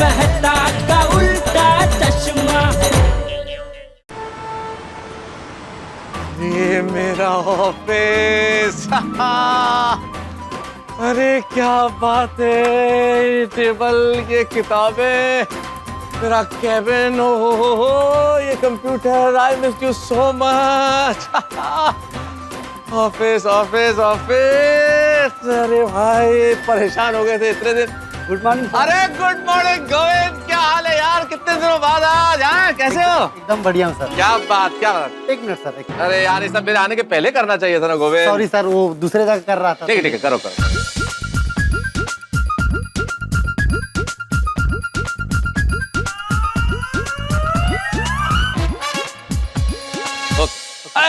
मेहता का उल्टा चश्मा। ये मेरा ऑफिस। अरे क्या बात है, टेबल, ये किताबें, मेरा कैबिन, हो ये computer. I miss you so much. Office office office. अरे भाई परेशान हो गए थे इतने दिन। Good morning. अरे गुड मॉर्निंग गोविंद, क्या हाल है यार, कितने दिनों बाद आज हैं, कैसे हो? एकदम बढ़िया हूँ सर। क्या बात, क्या बात? एक मिनट सर, एक मिनट। अरे यार ये सब मेरे आने के पहले करना चाहिए था ना गोविंद। सॉरी सर, वो दूसरे जगह कर रहा था। ठीक है ठीक है, करो करो।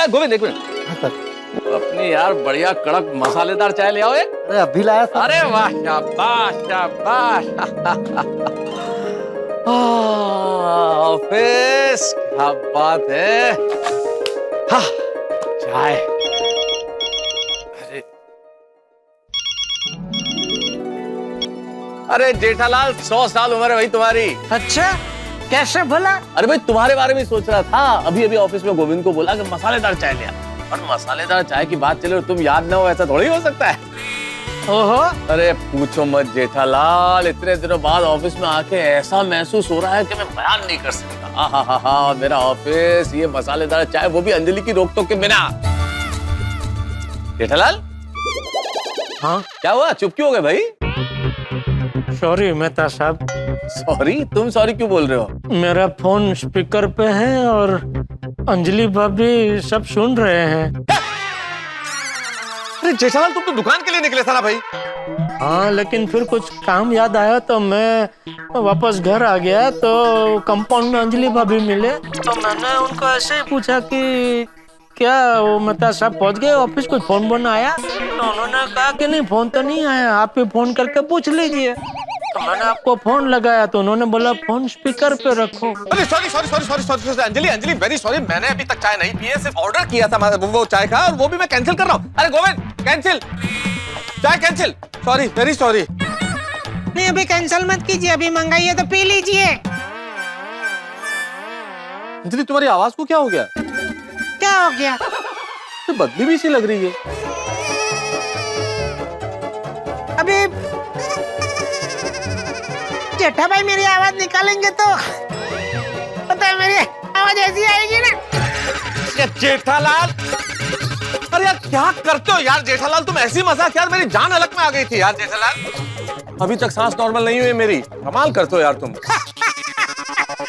गोविंद एक मिनट, हाँ सर। अपनी यार बढ़िया कड़क मसालेदार चाय ले आओ एक। अरे अभी लाया सर। अरे वाह, शाबाश शाबाश। ऑफिस, क्या बात है। हाँ, चाय। अरे जेठालाल, 100 साल उम्र है भाई तुम्हारी। अच्छा, कैसे भला? अरे भाई तुम्हारे बारे में सोच रहा था, अभी अभी ऑफिस में गोविंद को बोला कि मसालेदार चाय ले आ। और मसालेदार चाय की बात चले और तुम याद ना हो, ऐसा थोड़ी हो सकता है। ओहो, अरे पूछो मत जेठालाल, इतने दिनों बाद ऑफिस में आके ऐसा महसूस हो रहा है कि मैं बयान नहीं कर सकता। हा, मेरा ऑफिस, ये मसालेदार चाय, वो भी अंजलि की रोक टोक के बिना। जेठालाल, हाँ क्या हुआ, चुप क्यों हो गए भाई? सॉरी मेहता साहब, सॉरी? तुम सॉरी क्यों बोल रहे हो? मेरा फोन स्पीकर पे है और अंजलि भाभी सब सुन रहे हैं। अरे जेठालाल, तुम तो दुकान के लिए निकले था ना भाई? हाँ, लेकिन फिर कुछ काम याद आया तो मैं वापस घर आ गया, तो कंपाउंड में अंजलि भाभी मिले, तो मैंने उनको ऐसे ही पूछा कि क्या वो मेहता साहब पहुंच गए ऑफिस, कुछ फोन बोन आया? तो उन्होंने कहा कि नहीं, फोन तो नहीं आया, आप भी फोन करके पूछ लीजिए। तो मैंने आपको फोन लगाया तो उन्होंने बोला फोन स्पीकर पे रखो। अरे sorry sorry sorry sorry sorry Anjali very sorry, मैंने अभी तक चाय नहीं पी है, सिर्फ ऑर्डर किया था वो चाय का, और वो भी मैं कैंसिल कर रहा हूँ। अरे गोविंद, कैंसिल, चाय कैंसिल, सॉरी वेरी सॉरी। नहीं, अभी कैंसिल मत कीजिए, अभी मंगाइए तो पी लीजिए। अंजलि तुम्हारी आवाज को क्या हो गया? क्या हो गया? तो बदली भी सी लग रही है। अभी जेठा भाई मेरी आवाज निकालेंगे तो पता है मेरी आवाज ऐसी आएगी ना। जेठालाल, अरे यार क्या करते हो यार जेठालाल, तुम ऐसी मजाक, यार मेरी जान हलक में आ गई थी यार जेठालाल। अभी तक सांस नॉर्मल नहीं हुई मेरी, कमाल करते हो यार तुम।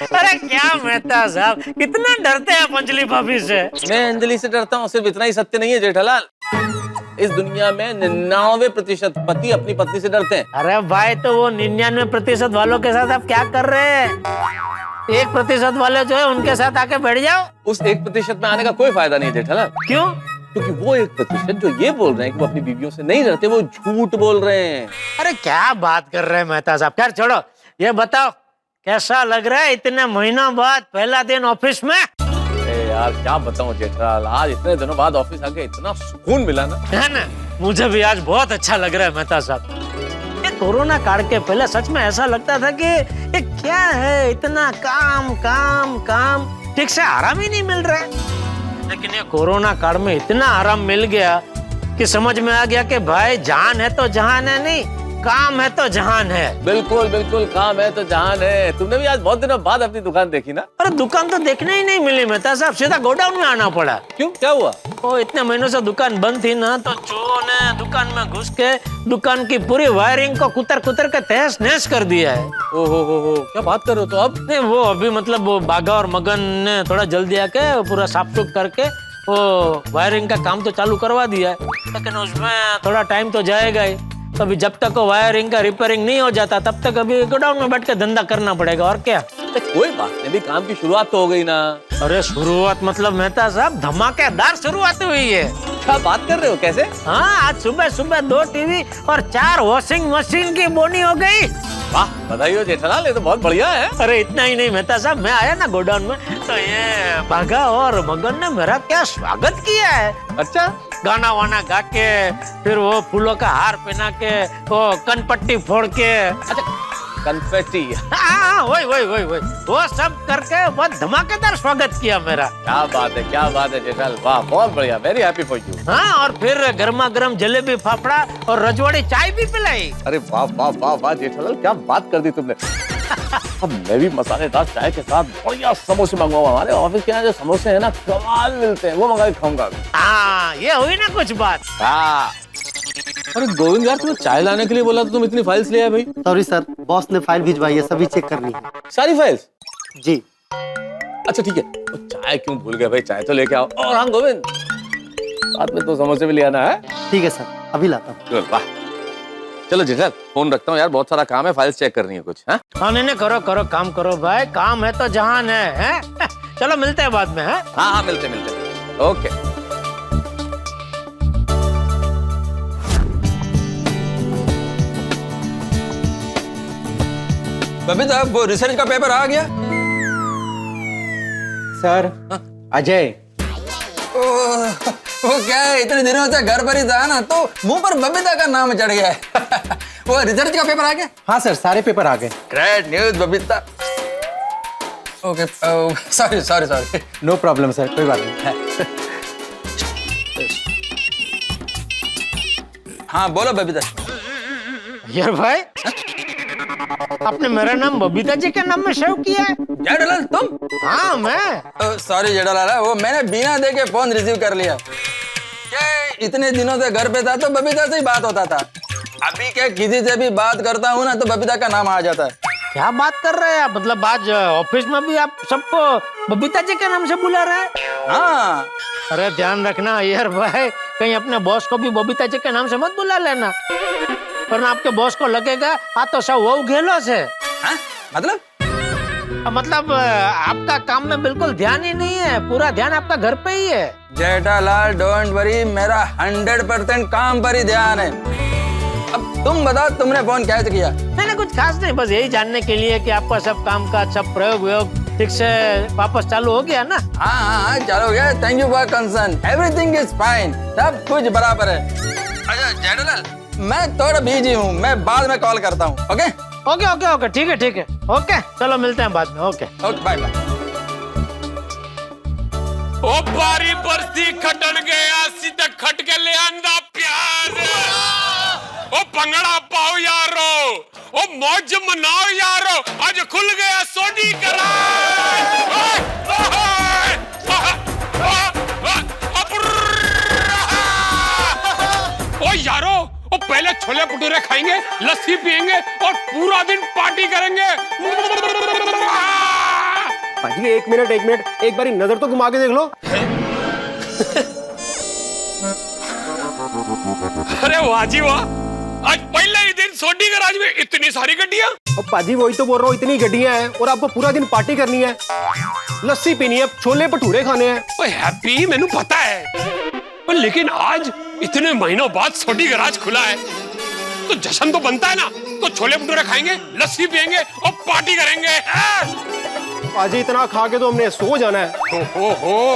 अरे क्या मेहता साहब, कितना डरते हैं आप अंजलि भाभी से? मैं अंजलि से डरता हूँ, सिर्फ इतना ही सत्य नहीं है जेठालाल, इस दुनिया में 99% पति अपनी पत्नी से डरते हैं। अरे भाई, तो वो 99% वालों के साथ आप क्या कर रहे हैं? 1% वाले जो है उनके साथ आके बैठ जाओ। उस 1% में आने का कोई फायदा नहीं जेठालाल। क्यों? क्योंकि वो 1% जो ये बोल रहे हैं कि वो अपनी बीवियों से नहीं डरते, वो झूठ बोल रहे हैं। अरे क्या बात कर रहे हैं मेहता साहब, खैर छोड़ो, ये बताओ कैसा लग रहा है इतने महीनों बाद पहला दिन ऑफिस में? यार क्या बताऊं जेठालाल, आज इतने दिनों बाद ऑफिस आके इतना सुकून मिला ना। है ना, मुझे भी आज बहुत अच्छा लग रहा है मेहता साहब। ये कोरोना काल के पहले सच में ऐसा लगता था कि ये क्या है, इतना काम काम काम, ठीक से आराम ही नहीं मिल रहा है। लेकिन ये कोरोना काल में इतना आराम मिल गया कि समझ में आ गया कि भाई जान है तो जहान है, नहीं काम है तो जहान है। बिल्कुल बिल्कुल, काम है तो जहान है। तुमने भी आज बहुत दिनों बाद अपनी दुकान देखी ना? अरे दुकान तो देखने ही नहीं मिली मेहता साहब, सीधा गोडाउन में आना पड़ा। क्यों, क्या हुआ? वो इतने महीनों से दुकान बंद थी ना, तो चोरों ने दुकान में घुस के दुकान की पूरी वायरिंग को कुतर कुतर के तहस नहस कर दिया है। ओहो, क्या बात कर रहे हो? तो अब नहीं, वो अभी मतलब वो बागा और मगन ने थोड़ा जल्दी आके पूरा साफ सुफ करके वो वायरिंग का काम तो चालू करवा दिया है, लेकिन उसमें थोड़ा टाइम तो जाएगा ही। तो अभी जब तक वायरिंग का रिपेयरिंग नहीं हो जाता तब तक अभी गोडाउन में बैठ के धंधा करना पड़ेगा, और क्या। कोई बात नहीं, भी काम की शुरुआत तो हो गई ना। अरे शुरुआत मतलब मेहता साहब धमाकेदार शुरुआत हुई है। क्या बात कर रहे हो, कैसे? हाँ, आज सुबह सुबह 2 टीवी और 4 वॉशिंग मशीन की बोनी हो गई। वाह, बधाई हो जेठालाल, ये तो बहुत बढ़िया है। अरे इतना ही नहीं मेहता साहब, मैं आया ना गोडाउन में तो ये बागा और मगन ने मेरा क्या स्वागत किया है। अच्छा, गाना वाना गा के, फिर वो फूलों का हार पहना के, वो कनपट्टी फोड़ के। अच्छा कन्फेटी। हाँ वही वो सब करके बहुत धमाकेदार स्वागत किया मेरा। क्या बात है जेठालाल, वाह बहुत बढ़िया, वेरी हैप्पी फॉर यू। हाँ और फिर गर्मा गर्म जलेबी फाफड़ा और रजवाड़ी चाय भी पिलाई। अरे वाह वाह वाह वाह जेठालाल, क्या बात कर दी तुमने। अब मैं भी मसालेदार चाय के साथ बढ़िया समोसे मंगवाऊंगा। हमारे ऑफिस के यहाँ जो समोसे हैं ना कमाल मिलते हैं, वो मंगा के खाऊंगा। हाँ ये हुई ना कुछ बात। हाँ। अरे गोविंद यार, तुम्हें चाय लाने के लिए बोला तो तुम इतनी फाइल्स ले आए भाई? सॉरी सर, बॉस ने फाइल भिजवाई है, सभी चेक करनी है। सारी फाइल्स? जी। अच्छा ठीक है, तो चाय क्यों भूल गए भाई, चाय तो लेके आओ। और हाँ गोविंद, साथ में तो समोसे भी ले आना है। ठीक है सर, अभी लाता हूँ। वाह, चलो जेठालाल फोन रखता हूँ यार, बहुत सारा काम है, फाइल्स चेक करनी है कुछ। हाँ नहीं करो काम करो भाई, काम है तो जहान है? चलो मिलते हैं बाद में। है हाँ मिलते ओके। बबीता, वो रिसर्च का पेपर आ गया? सर अजय। वो क्या है, इतने दिनों से घर पर ही था ना, तो मुंह पर बबीता का नाम चढ़ गया है। वो रिसर्च का पेपर आ गया? हाँ सर, सारे पेपर आ गए। Great news Babita. Okay, sorry. No problem sir, कोई बात नहीं। हाँ बोलो बबीता। यार भाई, आपने मेरा नाम बबीता जी के नाम में सेव किया है? जेठालाल तुम? हाँ मैं। सॉरी जेठालाल, वो मैंने बिना देखे फोन रिसीव कर लिया। क्या इतने दिनों से घर पे था तो बबीता से ही बात होता था। अभी क्या किसी से भी बात करता हूँ ना तो बबीता का नाम आ जाता है। क्या बात कर रहे हैं आप? मतलब आज ऑफिस में भी आप सबको बबीता जी के नाम से बुला रहे हैं? हाँ। अरे ध्यान रखना यार भाई, कहीं अपने बॉस को भी बबीता जी के नाम से मत बुला लेना, वरना आपके बॉस को लगेगा आ तो सब वो घेलो से। हाँ? मतलब आपका काम में बिल्कुल ध्यान ही नहीं है, पूरा ध्यान आपका घर पे ही है। जेठालाल डोंट वरी, मेरा 100% काम पर ही ध्यान है। अब तुम बताओ, तुमने फोन कैसे किया? मैंने कुछ खास नहीं, बस यही जानने के लिए कि आपका सब काम का सब प्रयोग ठीक से वापस चालू हो गया ना? हाँ चालू हो गया। Thank you for concern, everything is fine, सब कुछ बराबर है। अच्छा जेठालाल, मैं थोड़ा बिजी हूँ, मैं बाद में कॉल करता हूँ। ओके ठीक है ओके, चलो मिलते हैं बाद में। Okay bye. ओ बारी बरसी खटन गया सीधा खट के ले आंदा प्यार। ओ पंगड़ा पाओ यारो, ओ मौज मनाओ यारो, आज खुल गया सोनी करा। ओ यारो, ओ पहले छोले भटूरे खाएंगे, लस्सी पियेंगे और पूरा दिन पार्टी करेंगे। पाजी एक मिनट, एक बारी नजर तो घुमा के देख लो। अरे वाह जी वाह, आज पहले ही दिन सोनी गराज में इतनी सारी गड्डियां। अब पाजी वही तो बोल रहा हूँ, इतनी गड्डियां हैं और आपको पूरा दिन पार्टी करनी है, लस्सी पीनी है, छोले भटूरे खाने हैं। ओए हैप्पी, मैंने पता है, लेकिन आज इतने महीनों बाद सोनी गराज खुला है तो जश्न तो बनता है ना। तो छोले भटूरे खाएंगे, लस्सी पियेंगे और पार्टी करेंगे। पाजी इतना खा के तो हमने सो जाना है।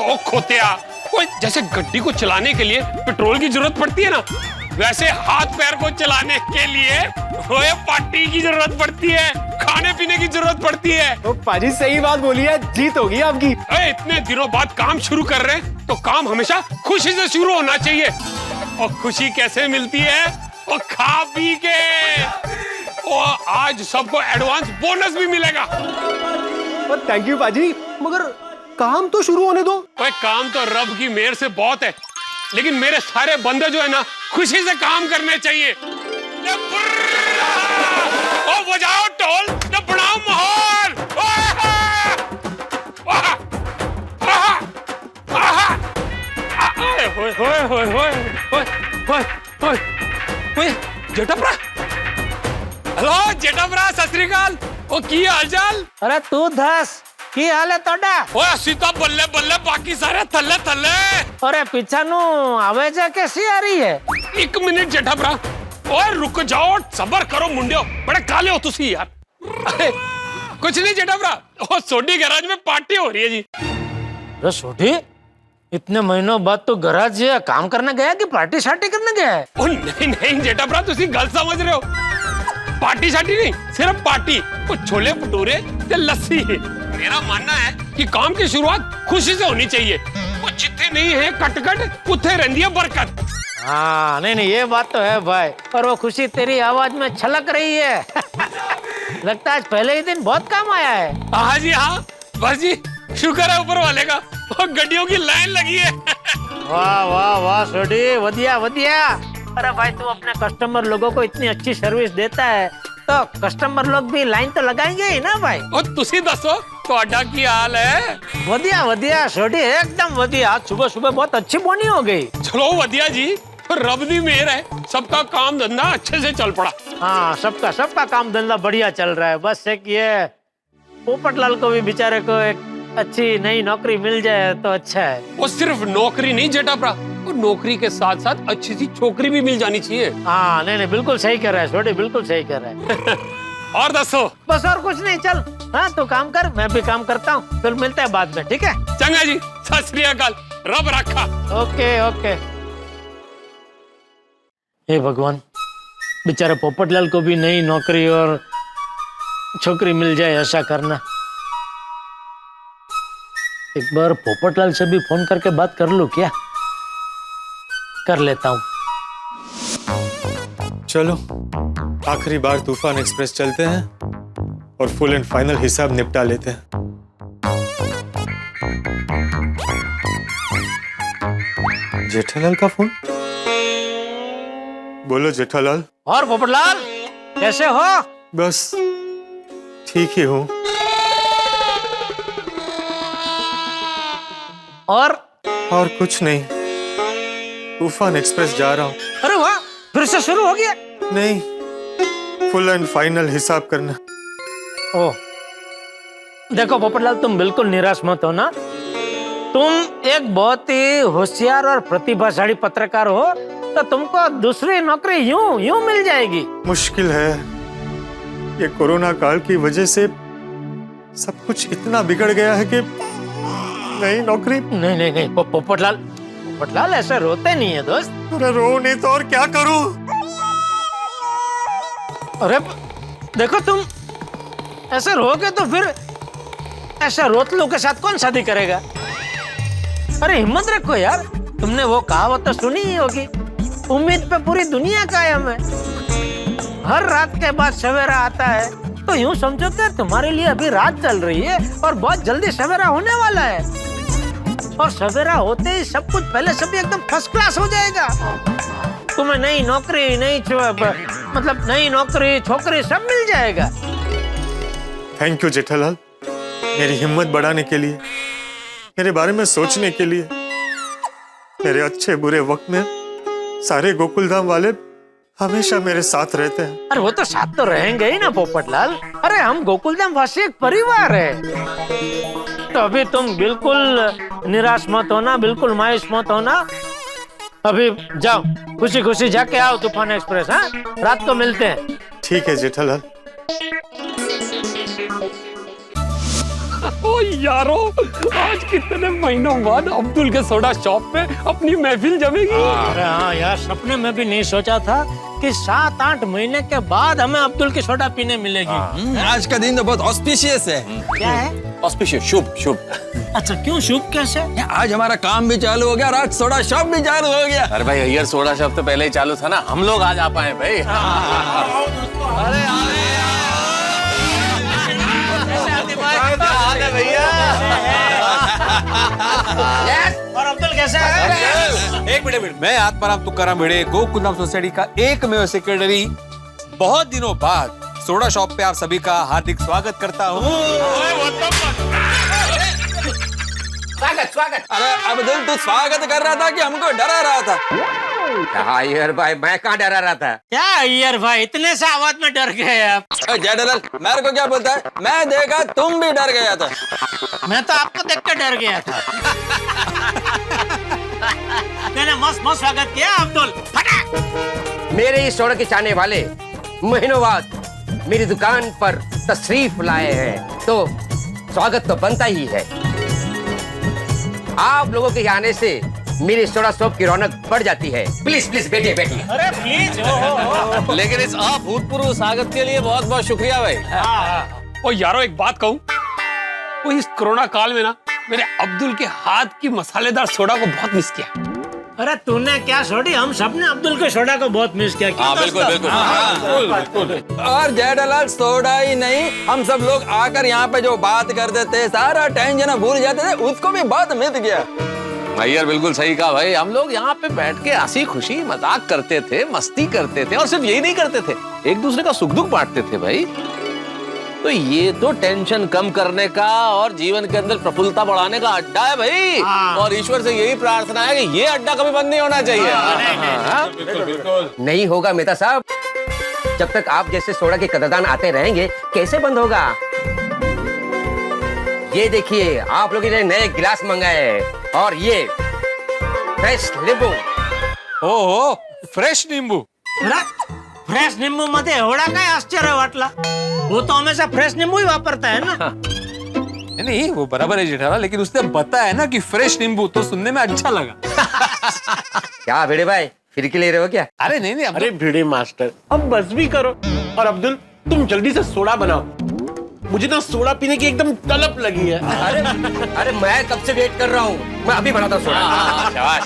ओ खोतिया, ओए जैसे गड्डी को चलाने के लिए पेट्रोल की जरूरत पड़ती है ना, वैसे हाथ पैर को चलाने के लिए ओए पार्टी की जरूरत पड़ती है, खाने पीने की जरूरत पड़ती है। तो पाजी सही बात बोली है, जीत होगी आपकी। इतने दिनों बाद काम शुरू कर रहे हैं तो काम हमेशा खुशी से शुरू होना चाहिए। और खुशी कैसे मिलती है? और खा पी के। और आज सबको एडवांस बोनस भी मिलेगा। थैंक यू पाजी, मगर काम तो शुरू होने दो। ओए काम तो रब की मेहर से बहुत है, लेकिन मेरे सारे बंदे जो है ना खुशी से काम करने चाहिए। ओ बजाओ ढोल, बनाओ माहौल। जेठा हेलो जेठा, सत श्री अकाल। ओ की हाल चाल? अरे तू धस की हाल है तोड़ा? ओए सीता बल्ले बल्ले, बाकी सारे थल्ले थल्ले। अरे पीछा नु आवाज कैसी आ रही है? एक मिनट जेठा भरा, ओए रुक जाओ, सबर करो मुंडियो, बड़े काले हो तुसी यार। कुछ नहीं जेठा भरा, ओ सोडी गैराज में पार्टी हो रही है जी। अरे सोडी, इतने महीनों बाद तो गैराज काम करने गया कि पार्टी शार्टी करने गया है? ओ नहीं जेठा भरा, तुसी गलत समझ रहे हो। पार्टी शार्टी नहीं, सिर्फ पार्टी। वो छोले भटूरे ते लस्सी। मेरा मानना है कि काम की शुरुआत खुशी से होनी चाहिए। वो जितने नहीं है कटकट उतने रहती है बरकत। हाँ नहीं नहीं ये बात तो है भाई, पर वो खुशी तेरी आवाज में छलक रही है। लगता है आज पहले ही दिन बहुत काम आया है। हाँ जी हाँ, बस जी शुक्र है ऊपर वाले का, वो गड्डियों की लाइन लगी है। वाह वाह वाह सोडी, वधिया वधिया। अरे भाई तू अपने कस्टमर लोगों को इतनी अच्छी सर्विस देता है तो कस्टमर लोग भी लाइन तो लगाएंगे ही ना भाई। और तुसी दसो ਤੁਹਾਡਾ ਕੀ हाल है? वधिया वधिया सोडी, एकदम वधिया। आज सुबह सुबह बहुत अच्छी बोनी हो गई। चलो वधिया जी, रब दी मेहर है, सबका काम धंधा अच्छे से चल पड़ा। हाँ सबका काम धंधा बढ़िया चल रहा है। बस एक ये पोपटलाल को भी बेचारे को एक अच्छी नई नौकरी मिल जाए तो अच्छा है। वो सिर्फ नौकरी नहीं जेठापरा, वो नौकरी के साथ साथ अच्छी सी छोकरी भी मिल जानी चाहिए। हाँ नहीं नहीं बिल्कुल सही कर रहा है सोडी, बिल्कुल सही कर रहा है। और दसो। बस और कुछ नहीं, चल हाँ तू काम कर, मैं भी काम करता हूँ, फिर मिलते हैं बाद में, ठीक है? चंगा जी, सत श्री अकाल, रब रखा। Okay okay. हे भगवान, बेचारे पोपटलाल को भी नई नौकरी और छोकरी मिल जाए ऐसा करना। एक बार पोपटलाल से भी फोन करके बात कर लूं क्या? कर लेता हूँ। चलो आखिरी बार तूफान एक्सप्रेस चलते हैं और फुल एंड फाइनल हिसाब निपटा लेते हैं। जेठालाल का फोन। बोलो जेठालाल। और पोपटलाल कैसे हो? बस ठीक ही हूँ। और कुछ नहीं, तूफान एक्सप्रेस जा रहा हूँ। अरे वाह, फिर से शुरू हो गया? नहीं, फुल एंड फाइनल हिसाब करना। ओ देखो पोपटलाल, तुम बिल्कुल निराश मत हो ना। तुम एक बहुत ही होशियार और प्रतिभाशाली पत्रकार हो, तो तुमको दूसरी नौकरी यूं मिल जाएगी। मुश्किल है, ये कोरोना काल की वजह से सब कुछ इतना बिगड़ गया है कि नई नौकरी। नहीं पोपटलाल ऐसा रोते नहीं है दोस्त। अरे रो नहीं तो और क्या करूं? अरे देखो, तुम ऐसे रोगे तो फिर ऐसा रोतलों के साथ कौन शादी करेगा? अरे हिम्मत रखो यार, तुमने वो कहावत तो सुनी ही होगी, उम्मीद पे पूरी दुनिया कायम है। हर रात के बाद सवेरा आता है, तो यूं समझो कि तुम्हारे लिए अभी रात चल रही है और बहुत जल्दी सवेरा होने वाला है। और सवेरा होते ही सब कुछ पहले से भी एकदम फर्स्ट क्लास हो जाएगा। तुम्हें नई नौकरी, नई नौकरी छोकरी सब मिल जाएगा। थैंक यू जेठालाल, मेरी हिम्मत बढ़ाने के लिए, मेरे बारे में सोचने के लिए। मेरे अच्छे बुरे वक्त में सारे गोकुलधाम वाले हमेशा मेरे साथ रहते हैं। अरे वो तो साथ तो रहेंगे ही ना पोपटलाल। अरे हम गोकुलधाम वासी एक परिवार है। तो अभी तुम बिल्कुल निराश मत होना, बिल्कुल मायूस मत होना। अभी जाओ, खुशी खुशी जाके आओ तूफान एक्सप्रेस। हाँ, रात को मिलते हैं। ठीक है जेठालाल। ओ यारो, आज कितने महीनों बाद अब्दुल के सोडा शॉप पे अपनी महफिल जमेगी। अरे हाँ यार, सपने में भी नहीं सोचा था कि 7-8 महीने के बाद हमें अब्दुल की सोडा पीने मिलेगी। आज का दिन तो बहुत ऑस्पिशियस है। क्या है? ऑस्पिशियस, शुभ। अच्छा क्यों शुभ कैसे? आज हमारा काम भी चालू हो गया और आज सोडा शॉप भी चालू हो गया। अरे भाई अय्यर सोडा शॉप तो पहले ही चालू था ना, हम लोग आज आ पाए भाई। अरे भैया। और अब्दुल कैसा है? एक मिनट, मैं आत्माराम तुकाराम भिड़े, गोकुलधाम सोसाइटी का एकमेव सेक्रेटरी, बहुत दिनों बाद सोडा शॉप पे आप सभी का हार्दिक स्वागत करता हूँ। स्वागत। अरे अब्दुल, तू स्वागत कर रहा था कि हमको डरा रहा था? यार भाई, मैं कहाँ डरा रहा था? क्या यार भाई, इतने से आवाज में डर गए आप? जेठालाल, मेरे को क्या बोलता है? मैं देखा तुम भी डर गया था। मैं तो आपको देख कर डर गया था। मैंने मस्त स्वागत किया अब्दुल। मेरे इस सोडा के चाहने वाले महीनों बाद मेरी दुकान पर तशरीफ लाए हैं, तो स्वागत तो बनता ही है। आप लोगों के आने से मेरी सोडा शॉप की रौनक बढ़ जाती है। प्लीज प्लीज बैठिए बैठिए। अरे प्लीज लेकिन इस अभूतपूर्व स्वागत के लिए बहुत बहुत शुक्रिया भाई। ओ यारो एक बात कहूं, वो इस कोरोना काल में ना मेरे अब्दुल के हाथ की मसालेदार सोडा को बहुत मिस किया। अरे तूने क्या छोड़ी, हम सबने अब्दुल के सोडा को बहुत मिस किया। हाँ बिल्कुल बिल्कुल। और जेठालाल सोडा ही नहीं, हम सब लोग आकर यहाँ पे जो बात करते थे, सारा टेंशन भूल जाते थे, उसको भी बहुत मिस गया। भाई यार बिल्कुल सही कहा भाई। हम लोग यहाँ पे बैठ के हंसी खुशी मजाक करते थे, मस्ती करते थे, और सिर्फ यही नहीं करते थे, एक दूसरे का सुख दुख बांटते थे भाई। तो ये तो टेंशन कम करने का और जीवन के अंदर प्रफुल्लता बढ़ाने का अड्डा है भाई। और ईश्वर से यही प्रार्थना है कि ये अड्डा कभी बंद नहीं होना चाहिए। नहीं होगा मेहता साहब, जब तक आप जैसे सोडा के कदरदान आते रहेंगे कैसे बंद होगा। ये देखिए आप लोगों ने नए गिलास मंगाए हैं और ये फ्रेश नींबू। ओहो फ्रेश नींबू। फ्रेश नींबू मध्ये एवढा काय आश्चर्य वाटला, वो तो हमेशा फ्रेश नींबू ही वापरता है ना। नहीं वो बराबर है जेठालाल, लेकिन उसने बताया ना कि फ्रेश नींबू, तो सुनने में अच्छा लगा। क्या भिड़े भाई फिरकी ले रहे हो क्या? अरे नहीं नहीं, अरे भिड़े मास्टर, अब बस भी करो। और अब्दुल तुम जल्दी से सोडा बनाओ, मुझे ना सोडा पीने की एकदम तलब लगी है। अरे मैं कब से वेट कर रहा हूँ, मैं अभी बनाता हूँ सोडा।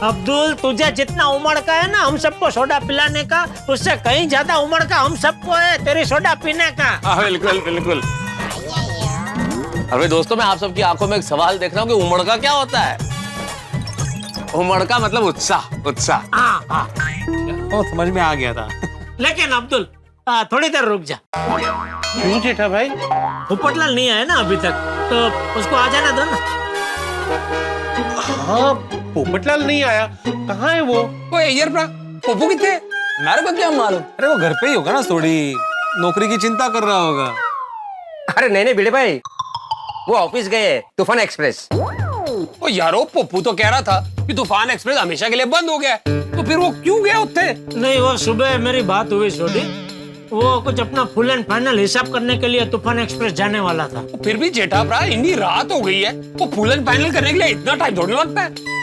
अब्दुल तुझे जितना उमड़ का है ना हम सबको सोडा पिलाने का, उससे कहीं ज्यादा उमड़ का हम सबको है तेरी सोडा पीने का। बिल्कुल बिल्कुल। अरे दोस्तों, मैं आप सबकी आंखों में एक सवाल देख रहा हूँ कि उमड़ का क्या होता है। उमड़ का मतलब उत्साह, उत्साह। ओ समझ में आ गया था। लेकिन अब्दुल थोड़ी देर रुक जा। क्यों जेठा भाई? पोपटलाल नहीं आया ना अभी तक, तो उसको आ जाना दो ना। हाँ पोपटलाल नहीं आया, कहाँ है वो? पप्पू कितने? मेरे को क्या मालूम। अरे वो घर पे ही होगा ना, थोड़ी नौकरी की चिंता कर रहा होगा। अरे नहीं भिड़े भाई, वो ऑफिस गए तूफान एक्सप्रेस। ओ यारो पप्पू तो कह रहा था कि तूफान एक्सप्रेस हमेशा के लिए बंद हो गया है, तो फिर वो क्यों गया उत्ते? नहीं वो सुबह मेरी बात हुई छोटी, वो कुछ अपना फुल एंड फाइनल हिसाब करने के लिए तूफान एक्सप्रेस जाने वाला था। फिर भी जेठा भरा इतनी रात हो गई है, वो फुल एंड फाइनल करने के लिए इतना टाइम थोड़ी लगता है।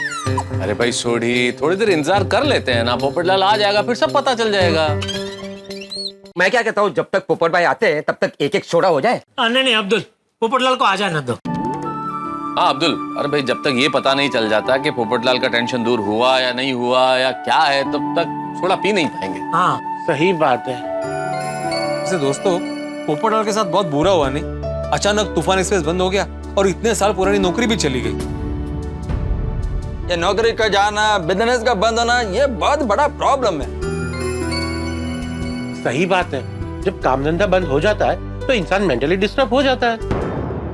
अरे भाई सोढ़ी, थोड़ी देर इंतजार कर लेते हैं ना, पोपटलाल आ जाएगा फिर सब पता चल जाएगा। मैं क्या कहता हूँ, जब तक पोपट भाई आते हैं तब तक एक एक सोडा हो जाए। नहीं अब्दुल, पोपटलाल को आ जाना दो। हाँ अब्दुल, अरे भाई जब तक ये पता नहीं चल जाता कि पोपटलाल का टेंशन दूर हुआ या नहीं हुआ या क्या है, तब तक सोडा पी नहीं पाएंगे। हाँ सही बात है। वैसे दोस्तों, पोपटलाल के साथ बहुत बुरा हुआ नहीं? अचानक तूफान एक्सप्रेस बंद हो गया और इतने साल पुरानी नौकरी भी चली गई। ये नौकरी का जाना, बिजनेस का बंद होना, ये बहुत बड़ा प्रॉब्लम है। सही बात है, जब काम धंधा बंद हो जाता है तो इंसान मेंटली डिस्टर्ब हो जाता है।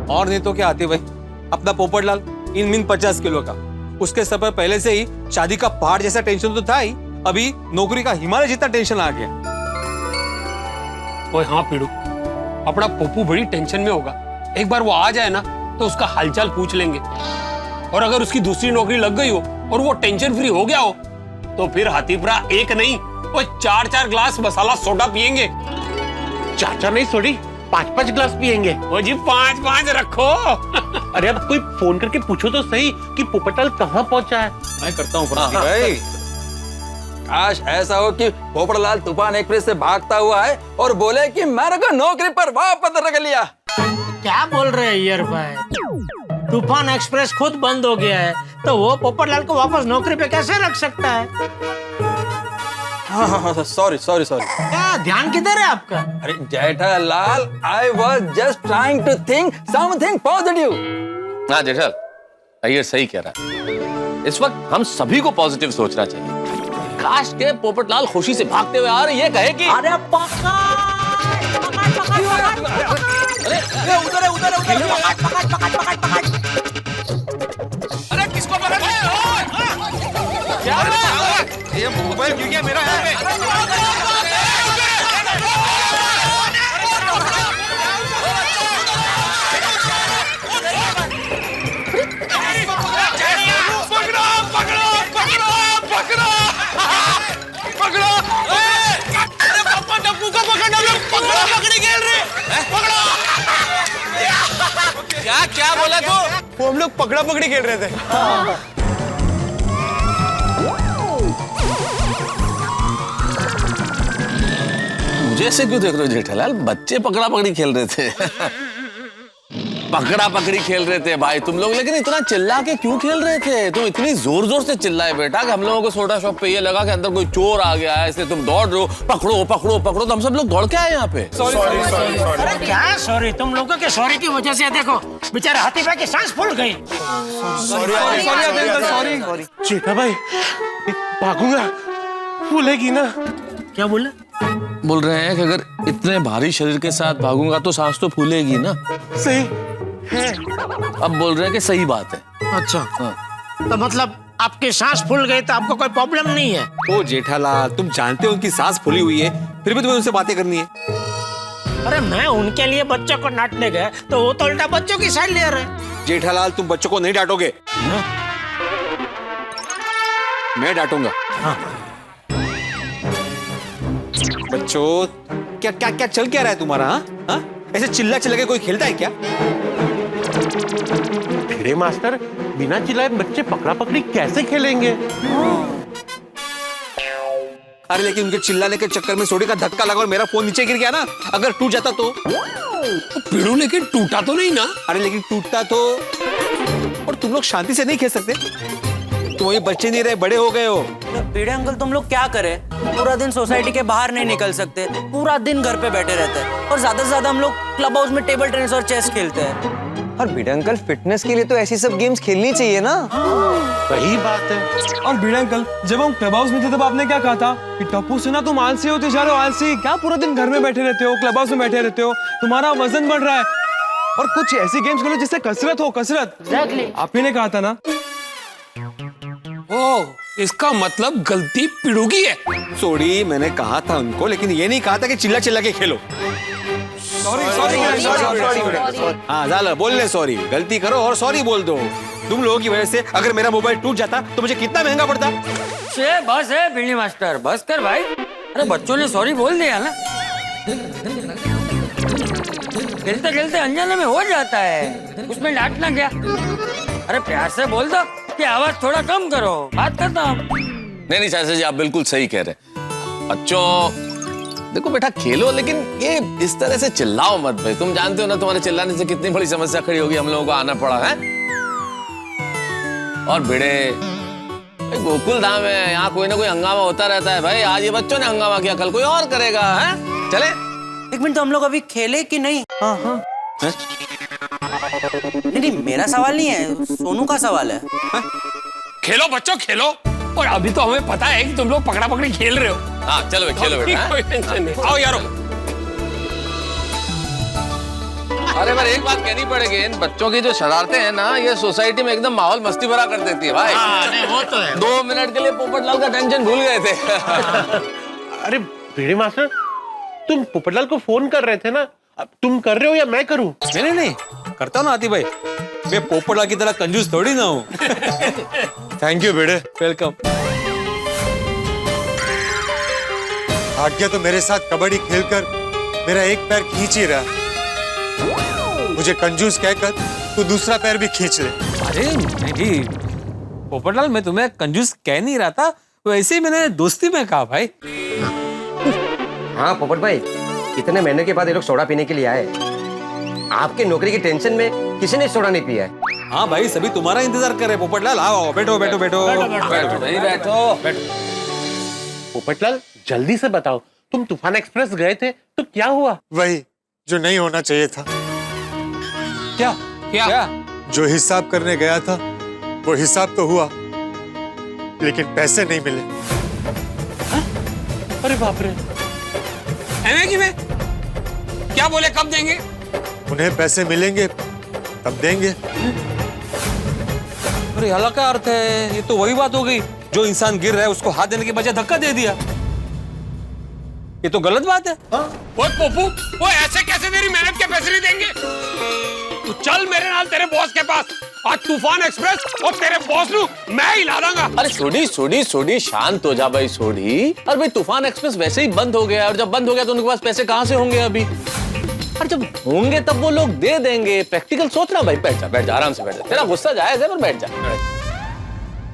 और नहीं तो क्या आती भाई, अपना पोपटलाल इन मिन 50 किलो का, उसके सर पर पहले से ही शादी का पहाड़ जैसा टेंशन तो था ही, अभी नौकरी का हिमालय जितना टेंशन आ गया। ओए हाँ पीड़ू, अपना पप्पू बड़ी टेंशन में होगा। एक बार वो आ जाए ना तो उसका हालचाल पूछ लेंगे, और अगर उसकी दूसरी नौकरी लग गई हो और वो टेंशन फ्री हो गया हो, तो फिर हाथीपुरा एक नहीं वो 4-4 ग्लास मसाला सोडा पिएंगे। 4-4 नहीं सोडी, 5-5 ग्लास पिएंगे। वो जी 5-5 रखो। अरे अब कोई फोन करके पूछो तो सही कि पोपटलाल कहाँ पहुँचा है। मैं करता हूँ भाई, काश ऐसा हो कि पोपटलाल तूफान एक्सप्रेस से भागता हुआ है और बोले कि मेरे को नौकरी पर वापस रख लिया। क्या बोल रहे हैं यार भाई, तूफान एक्सप्रेस खुद बंद हो गया है तो वो पोपटलाल को वापस नौकरी पे कैसे रख सकता है? हाँ सॉरी। क्या ध्यान किधर है आपका? अरे Jethalal, I was just trying to think something positive. हाँ जेठा, अय्यर सही कह रहा है। इस वक्त हम सभी को पॉजिटिव सोचना चाहिए। काश के पोपटलाल खुशी से भागते हुए आ रहे ये कहे कि अरे पकड़ अरे किसको पकड़ रहे हो? क्या ये मोबाइल गिर गया मेरा यहाँ पे। क्या बोला तू? वो हम लोग पकड़ा पकड़ी खेल रहे थे। मुझे ऐसे क्यों देख रहे हो जेठालाल? बच्चे पकड़ा पकड़ी खेल रहे थे। पकड़ा पकड़ी खेल रहे थे भाई तुम लोग, लेकिन इतना चिल्ला के क्यों खेल रहे थे? तुम इतनी जोर जोर से चिल्लाए बेटा कि हम लोगों को सोडा शॉप पे ये लगा कि अंदर कोई चोर आ गया है, इसलिए तुम दौड़ रहे हो, पकड़ो पकड़ो पकड़ो, तो हम सब लोग दौड़ के आए यहाँ पे। अरे क्या सॉरी, तुम लोगों के सॉरी की वजह से देखो बेचारे हाथी भाई की सांस फूल गई। जेठा भाई भागूंगा, फूलेगी ना। क्या बोले? बोल रहे हैं कि अगर इतने भारी शरीर के साथ भागूंगा तो सांस तो फूलेगी ना। सही है। अब बोल रहे हैं कि सही बात है। अच्छा तो मतलब आपकी सांस फूल गई तो आपको कोई प्रॉब्लम नहीं है? ओ जेठालाल, तुम जानते हो उनकी सांस फूली हुई है, फिर भी तुम्हें उनसे बातें करनी है। अरे मैं उनके लिए बच्चों को डांटने गए तो वो तो उल्टा बच्चों की साइड ले रहे। जेठालाल, तुम बच्चों को नहीं डांटोगे, मैं डांटूंगा। बच्चों, क्या क्या क्या चल क्या रहा है तुम्हारा? हाँ? ऐसे चिल्ला चिल्ला के कोई खेलता है क्या? भिड़े मास्टर, बिना चिल्लाए बच्चे पकड़ा पकड़ी कैसे खेलेंगे? अरे लेकिन उनके चिल्लाने के चक्कर में सोडी का धक्का लगा और मेरा फोन नीचे गिर गया ना, अगर टूट जाता तो? पिड़ू लेकिन टूटा तो नहीं ना? अरे लेकिन टूटता तो। और तुम लोग शांति से नहीं खेल सकते? तुम ये बच्चे नहीं रहे, बड़े हो गए हो। भिड़े अंकल, तुम लोग क्या करें? पूरा दिन सोसाइटी के बाहर नहीं निकल सकते, पूरा दिन घर पे बैठे रहते हैं, और ज्यादा से ज्यादा हम लोग क्लब हाउस में टेबल टेनिस और चेस खेलते हैं। और भिड़े अंकल, फिटनेस के लिए तो ऐसी सब गेम्स खेलनी चाहिए ना। सही बात है। और भिड़े अंकल, जब हम क्लब हाउस में थे तब आपने क्या कहा था कि टप्पू से ना तुम आलसी होते जा रहे हो, आलसी क्या पूरा दिन घर में बैठे रहते हो, क्लब हाउस में बैठे रहते हो, तुम्हारा वजन बढ़ रहा है, और कुछ ऐसी गेम्स खेलो जिससे कसरत हो, कसरत। Exactly. आप ही ने कहा था ना। ओ, इसका मतलब गलती पिड़ू की है। सोडी, मैंने कहा था उनको, लेकिन ये नहीं कहा था कि चिल्ला चिल्ला के खेलो। हाँ झालं, बोल ले सॉरी, गलती करो और सॉरी बोल दो। तुम लोगों की वजह से अगर मेरा मोबाइल टूट जाता तो मुझे कितना महंगा पड़ता। बस है भिड़ी मास्टर, बस कर भाई। अरे बच्चों ने सॉरी बोल दिया ना, खेलते खेलते अनजाने में हो जाता है, उसमें डांटना क्या? अरे प्यार से बोल दो कि आवाज थोड़ा कम करो, बात करता हूँ। नहीं चाचा जी, आप बिल्कुल सही कह रहे हैं। बच्चों देखो बेटा, खेलो, लेकिन ये इस तरह से चिल्लाओ मत भाई। तुम जानते हो ना तुम्हारे चिल्लाने से कितनी बड़ी समस्या खड़ी होगी, हम लोगों को आना पड़ा है। और भिड़े, गोकुल धाम है, यहाँ कोई ना कोई हंगामा होता रहता है भाई। आज ये बच्चों ने हंगामा किया, कल कोई और करेगा। है चले एक मिनट, तो हम लोग अभी खेले कि नहीं? हाँ। नहीं, मेरा सवाल नहीं है, सोनू का सवाल है। खेलो बच्चों खेलो, और अभी तो हमें पता है कि तुम लोग पकड़ा पकड़ी खेल रहे हो। हाँ चलो खेलो बेटा। कोई टेंशन नहीं। आओ यारो। अरे पर एक बात कहनी पड़ेगी, इन बच्चों की जो शरारतें हैं ना, ये सोसाइटी में एकदम माहौल मस्ती भरा कर देती है भाई। नहीं, वो तो है। 2 मिनट के लिए पोपटलाल का टेंशन भूल गए थे। अरे भिड़े मास्टर, तुम पोपटलाल को फोन कर रहे थे ना, अब तुम कर रहे हो या मैं करूं? नहीं, करता हूँ ना आती भाई, मैं पोपटलाल की तरह कंजूस थोड़ी ना हूँ। Thank you Bhide. वेलकम। भाग्य तो मेरे साथ कबड्डी खेलकर मेरा एक पैर खींच ही रहा है। मुझे कंजूस कहकर तू दूसरा पैर भी खींच ले। अरे नहीं पोपटलाल, मैं तुम्हें कंजूस कह नहीं रहा था, वैसे ही मैंने दोस्ती में कहा भाई। हाँ पोपट भाई, इतने महीने के बाद ये लोग सोडा पीने के लिए आए। आपके नौकरी की टेंशन में किसी ने सोडा नहीं पिया है। हाँ भाई, सभी तुम्हारा इंतजार कर रहे। पोपटलाल आओ, बैठो बैठो बैठो बैठो। पोपटलाल जल्दी से बताओ, तुम तूफान एक्सप्रेस गए थे तो क्या हुआ? वही जो नहीं होना चाहिए था। क्या? जो हिसाब करने गया था वो हिसाब तो हुआ, लेकिन पैसे नहीं मिले। अरे बाप रे। एने की में क्या बोले, कब देंगे? उन्हें पैसे मिलेंगे तब देंगे। अरे हाला क्या अर्थ है? ये तो वही बात हो गई, जो इंसान गिर रहा है उसको हाथ देने के बजाय धक्का दे दिया। ये तो गलत बात है। ओए पोपू, वो ऐसे कैसे तेरी मेहनत के पैसे नहीं देंगे? तू चल मेरे नाल तेरे बॉस के पास, आज तूफान एक्सप्रेस और तेरे बॉस नू मैं ही ला दूंगा। अरे सोडी शांत हो जा भाई सोडी। अरे भाई तूफान एक्सप्रेस वैसे ही बंद हो गया, और जब बंद हो गया तो उनके पास पैसे कहाँ से होंगे अभी? और जब होंगे तब वो लोग दे देंगे। प्रैक्टिकल सोचना भाई। बैठ जा आराम से बैठ जा। तेरा गुस्सा जायज है पर बैठ जा।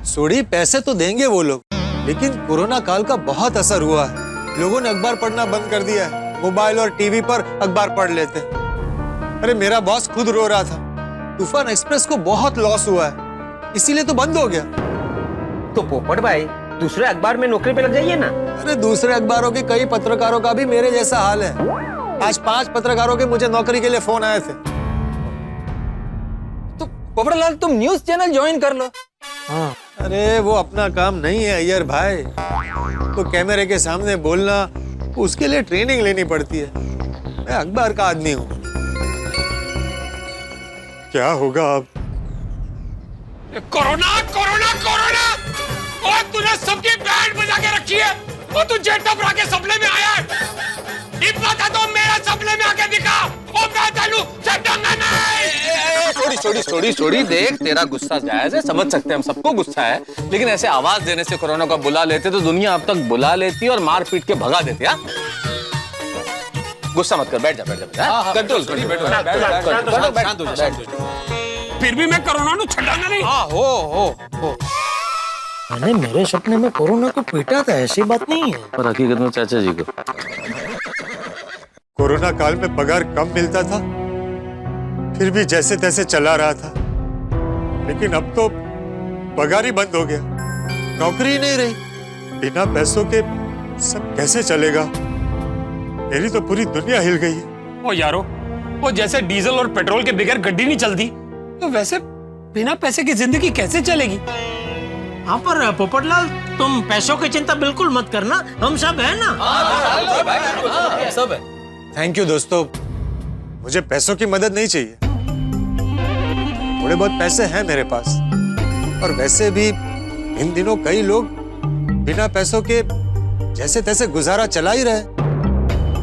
सोडी, पैसे तो देंगे वो लोग, लेकिन कोरोना काल का बहुत असर हुआ है। लोगों ने अखबार पढ़ना बंद कर दिया है, मोबाइल और टीवी पर अखबार पढ़ लेते। अरे मेरा बॉस खुद रो रहा था, तूफान एक्सप्रेस को बहुत लॉस हुआ है, इसीलिए तो बंद हो गया। तो पोपट भाई दूसरे अखबार में नौकरी पे लग जाइए ना। अरे दूसरे अखबारों के कई पत्रकारों का भी मेरे जैसा हाल है। आज 5 पत्रकारों के मुझे नौकरी के लिए फोन आए थे। तो पोपटलाल तुम न्यूज चैनल ज्वाइन कर लो। हाँ। अरे वो अपना काम नहीं है अय्यर भाई, तो कैमरे के सामने बोलना उसके लिए ट्रेनिंग लेनी पड़ती है। मैं अखबार का आदमी हूँ। क्या होगा अब? कोरोना कोरोना कोरोना, और तूने सबकी बैंड बजा के रखी है और तू जेट टपरा के सपने में आया है। इतना था तो मेरे सपने में आके दिखा। ओ मैं चलू चटंगा नहीं। छोड़ी देख, तेरा गुस्सा जायज है, समझ सकते हैं हम, सबको गुस्सा है, लेकिन ऐसे आवाज देने से कोरोना को बुला लेते तो दुनिया अब तक बुला लेती और मार पीट के भगा देती। हाँ गुस्सा मत कर, बैठ जा। कंट्रोल फिर भी मैं कोरोना नु छटांगा नहीं। हो मैंने मेरे सपने में कोरोना को पीटा था, ऐसी बात नहीं है। पर हकीकत में चाचा जी को कोरोना काल में पगार कम मिलता था, फिर भी जैसे तैसे चला रहा था। लेकिन अब तो पगार ही बंद हो गया, नौकरी ही नहीं रही। बिना पैसों के सब कैसे चलेगा? मेरी तो पूरी दुनिया हिल गई है। ओ यारो, वो जैसे डीजल और पेट्रोल के बगैर गड्डी नहीं चलती, तो वैसे बिना पैसे की जिंदगी कैसे चलेगी? हाँ पर पोपटलाल तुम पैसों की चिंता बिल्कुल मत करना, हम सब है ना। सब है। थैंक यू दोस्तों, मुझे पैसों की मदद नहीं चाहिए। थोड़े बहुत पैसे हैं मेरे पास, और वैसे भी इन दिनों कई लोग बिना पैसों के जैसे तैसे गुजारा चला ही रहे।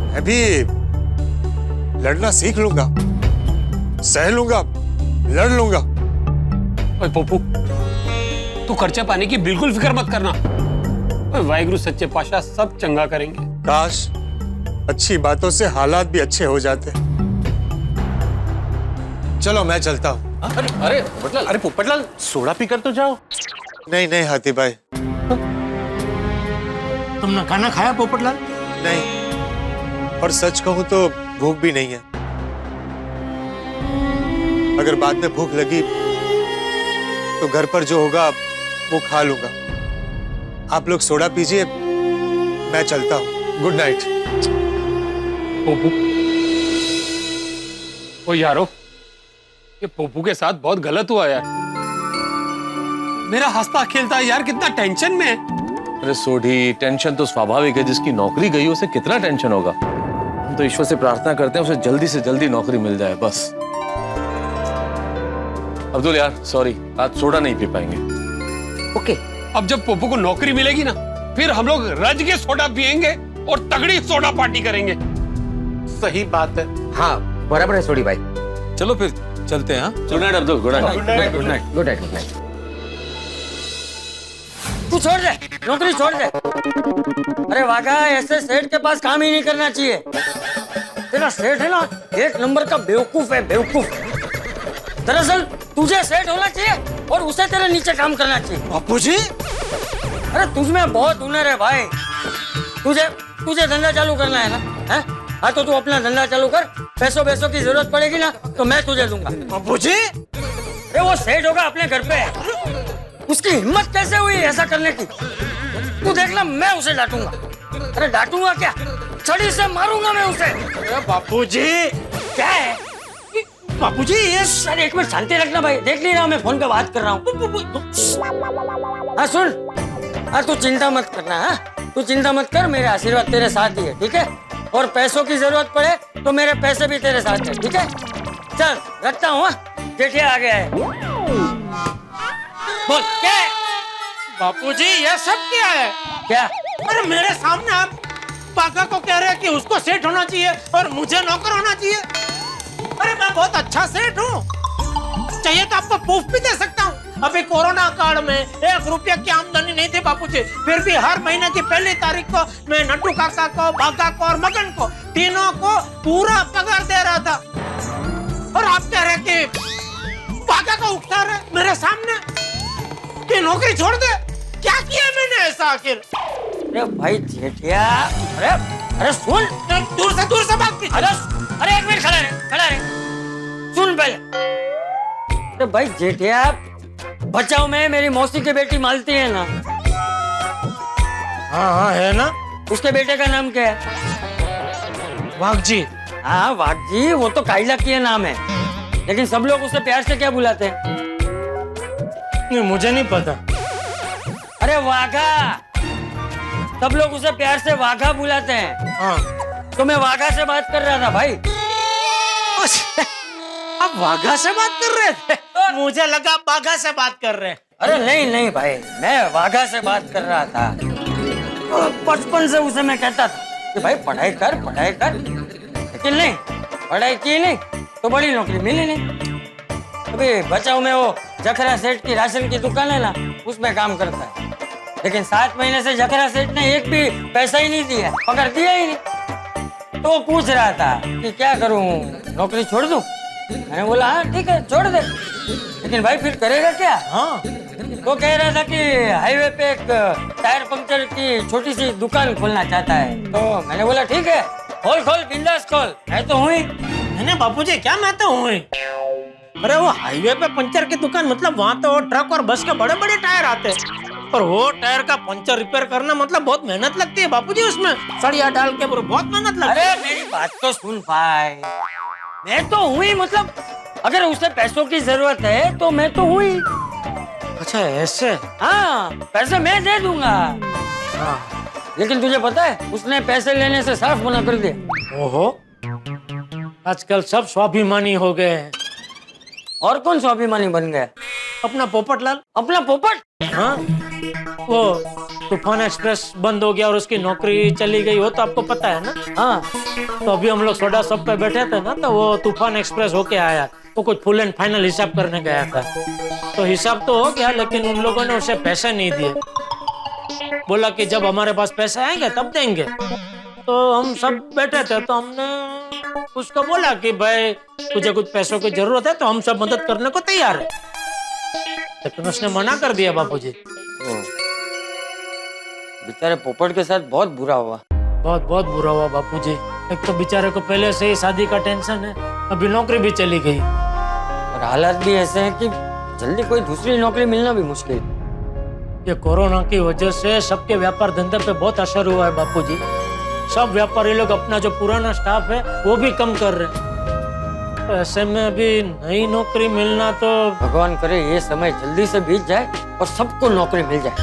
मैं भी लड़ना सीख लूंगा, सह लूंगा, लड़ लूंगा। ओए पप्पू, तू खर्चा पाने की बिल्कुल फिक्र मत करना। ओए वाहिगुरु सच्चे पातशाह सब चंगा करेंगे। काश अच्छी बातों से हालात भी अच्छे हो जाते। चलो मैं चलता हूँ। अरे पोपटलाल, सोडा पीकर तो जाओ। नहीं हाथी भाई, तुमने खाना खाया पोपटलाल? नहीं, और सच कहूं तो भूख भी नहीं है। अगर बाद में भूख लगी तो घर पर जो होगा वो खा लूंगा। आप लोग सोडा पीजिए, मैं चलता हूँ। Good night. पोपू, ओ यारो, ये पोपू के साथ बहुत गलत हुआ यार। मेरा हंसता खेलता यार कितना टेंशन में है। अरे सोढ़ी, टेंशन तो स्वाभाविक है, जिसकी नौकरी गई उसे कितना टेंशन होगा। हम तो ईश्वर से प्रार्थना करते हैं उसे जल्दी से जल्दी नौकरी मिल जाए बस। अब्दुल यार सॉरी, आज सोडा नहीं पी पाएंगे। ओके। अब जब पोपू को नौकरी मिलेगी ना, फिर हम लोग रज के सोडा पियेंगे और तगड़ी सोडा पार्टी करेंगे। सही बात है। हाँ बराबर है सोडी भाई। चलो फिर चलते हैं। Good night Abdul. Good night. Good night. Good night. तू छोड़ दे, नौकरी छोड़ दे। अरे वागा, ऐसे सेठ के पास काम ही नहीं करना चाहिए। तेरा सेठ है ना, 1 नंबर का बेवकूफ है, बेवकूफ। दरअसल तुझे सेठ होना चाहिए और उसे तेरे नीचे काम करना चाहिए। बापूजी, अरे तुझमें बहुत हुनर है भाई। तुझे धंधा चालू करना है ना? है? हाँ तो तू अपना धंधा चालू कर। पैसों की जरूरत पड़ेगी ना तो मैं तुझे दूंगा। बापूजी, अरे वो सेठ होगा अपने घर पे, उसकी हिम्मत कैसे हुई ऐसा करने की? तू देखना, मैं उसे डांटूंगा। अरे डांटूंगा क्या, छड़ी से मारूंगा मैं उसे। अरे बापूजी, क्या है बापूजी ये अरे एक मिनट शांति रखना भाई, देख नहीं रहा मैं फोन पे बात कर रहा हूँ। हाँ सुन, हाँ तू चिंता मत करना। हाँ तू चिंता मत कर, मेरे आशीर्वाद तेरे साथ ही है, ठीक है? और पैसों की जरूरत पड़े तो मेरे पैसे भी तेरे साथ है, ठीक है? चल रखता हूँ। जेठिया आ गया है। बोल क्या है? बापूजी ये सब क्या है? क्या? अरे मेरे सामने आप पाका को कह रहे हैं कि उसको सेठ होना चाहिए और मुझे नौकर होना चाहिए। अरे मैं बहुत अच्छा सेठ हूँ, चाहिए तो आपको प्रूफ भी दे सकता हूँ। अभी कोरोना काल में 1 रुपया की आमदनी नहीं थी बापूजी, फिर भी हर महीने की 1 तारीख को मैं नट्टू काका को, भागा को और मगन को, तीनों को पूरा पगार दे रहा था। और आप कह रहे कि भागा को उकसा रहे मेरे सामने कि नौकरी छोड़ दे। क्या किया मैंने ऐसा आखिर? अरे भाई जेठिया, अरे अरे सुन, दूर से भाग पीछे। अरे एक मिनट खड़ा रहे। सुन पहले। अरे भाई जेठिया, बचाओ में मेरी मौसी की बेटी मालती है ना? हाँ है ना। उसके बेटे का नाम क्या है? वाघजी। हाँ वाघजी, वो तो काइला की नाम है, लेकिन सब लोग उसे प्यार से क्या बुलाते हैं? नहीं, मुझे नहीं पता। अरे वाघा, सब लोग उसे प्यार से वाघा बुलाते हैं। हाँ। तो मैं वाघा से बात कर रहा था भाई। आप वाघा से बात कर रहे थे? मुझे लगा आप बाघा से बात कर रहे हैं। अरे नहीं भाई, मैं वाघा से बात कर रहा था। बचपन से उसे मैं कहता था कि भाई पढ़ाई कर, लेकिन नहीं, पढ़ाई की नहीं तो बड़ी नौकरी मिली नहीं। अभी बचाओ में वो जखरा सेठ की राशन की दुकान है ना, उसमें काम करता है, लेकिन 7 महीने से जखरा सेठ ने एक भी पैसा ही नहीं दिया, पकड़ दिया ही नहीं। तो वो पूछ रहा था कि क्या करूं, नौकरी छोड़ दूं? मैंने बोला हाँ ठीक है, छोड़ दे, लेकिन भाई फिर करेगा क्या? हाँ। तो कह रहा था कि हाईवे पे एक टायर पंक्चर की छोटी सी दुकान खोलना चाहता है। तो मैंने बोला ठीक है, खोल बिंदास खोल, मैं तो हूँ ही। मैंने बापूजी क्या, मैं तो हूँ ही। अरे वो हाईवे पे पंचर की दुकान, मतलब वहाँ तो ट्रक और बस के बड़े बड़े टायर आते हैं, और वो टायर का पंचर रिपेयर करना मतलब बहुत मेहनत लगती है बापूजी, उसमें सरिया डाल के बहुत मेहनत लगती है। अरे मेरी बात तो सुन भाई, मैं तो हूँ ही, मतलब अगर उसे पैसों की जरूरत है तो मैं तो हूँ ही। अच्छा ऐसे? हाँ, पैसे मैं दे दूंगा। हाँ। लेकिन तुझे पता है, उसने पैसे लेने से साफ मना कर दिया। ओहो, आजकल सब स्वाभिमानी हो गए हैं। और कौन स्वाभिमानी बन गया? अपना पोपटलाल। अपना पोपट? हाँ, वो तूफान एक्सप्रेस बंद हो गया और उसकी नौकरी चली गई, वो तो आपको पता है ना। हाँ। तो अभी हम लोग सोडा सब पे बैठे थे ना, तो वो तूफान एक्सप्रेस होके आया, वो कुछ फुल एंड फाइनल हिसाब करने गया था। तो हिसाब तो हो गया, लेकिन उन लोगों ने उसे पैसे नहीं दिए। बोला कि जब हमारे पास पैसे आएंगे तब देंगे। तो हम सब बैठे थे, तो हमने उसको बोला कि भाई तुझे कुछ पैसों की जरूरत है तो हम सब मदद करने को तैयार है, लेकिन उसने मना कर दिया बापूजी। बेचारे पोपट के साथ बहुत बुरा हुआ। बहुत बुरा हुआ बापूजी। एक तो बेचारे को पहले से ही शादी का टेंशन है, अभी नौकरी भी चली गई, और हालात भी ऐसे हैं कि जल्दी कोई दूसरी नौकरी मिलना भी मुश्किल। ये कोरोना की वजह से सबके व्यापार धंधे पे बहुत असर हुआ है बापूजी। सब व्यापारी लोग अपना जो पुराना स्टाफ है वो भी कम कर रहे हैं। तो ऐसे में अभी नई नौकरी मिलना तो भगवान करे ये समय जल्दी से बीत जाए और सबको नौकरी मिल जाए।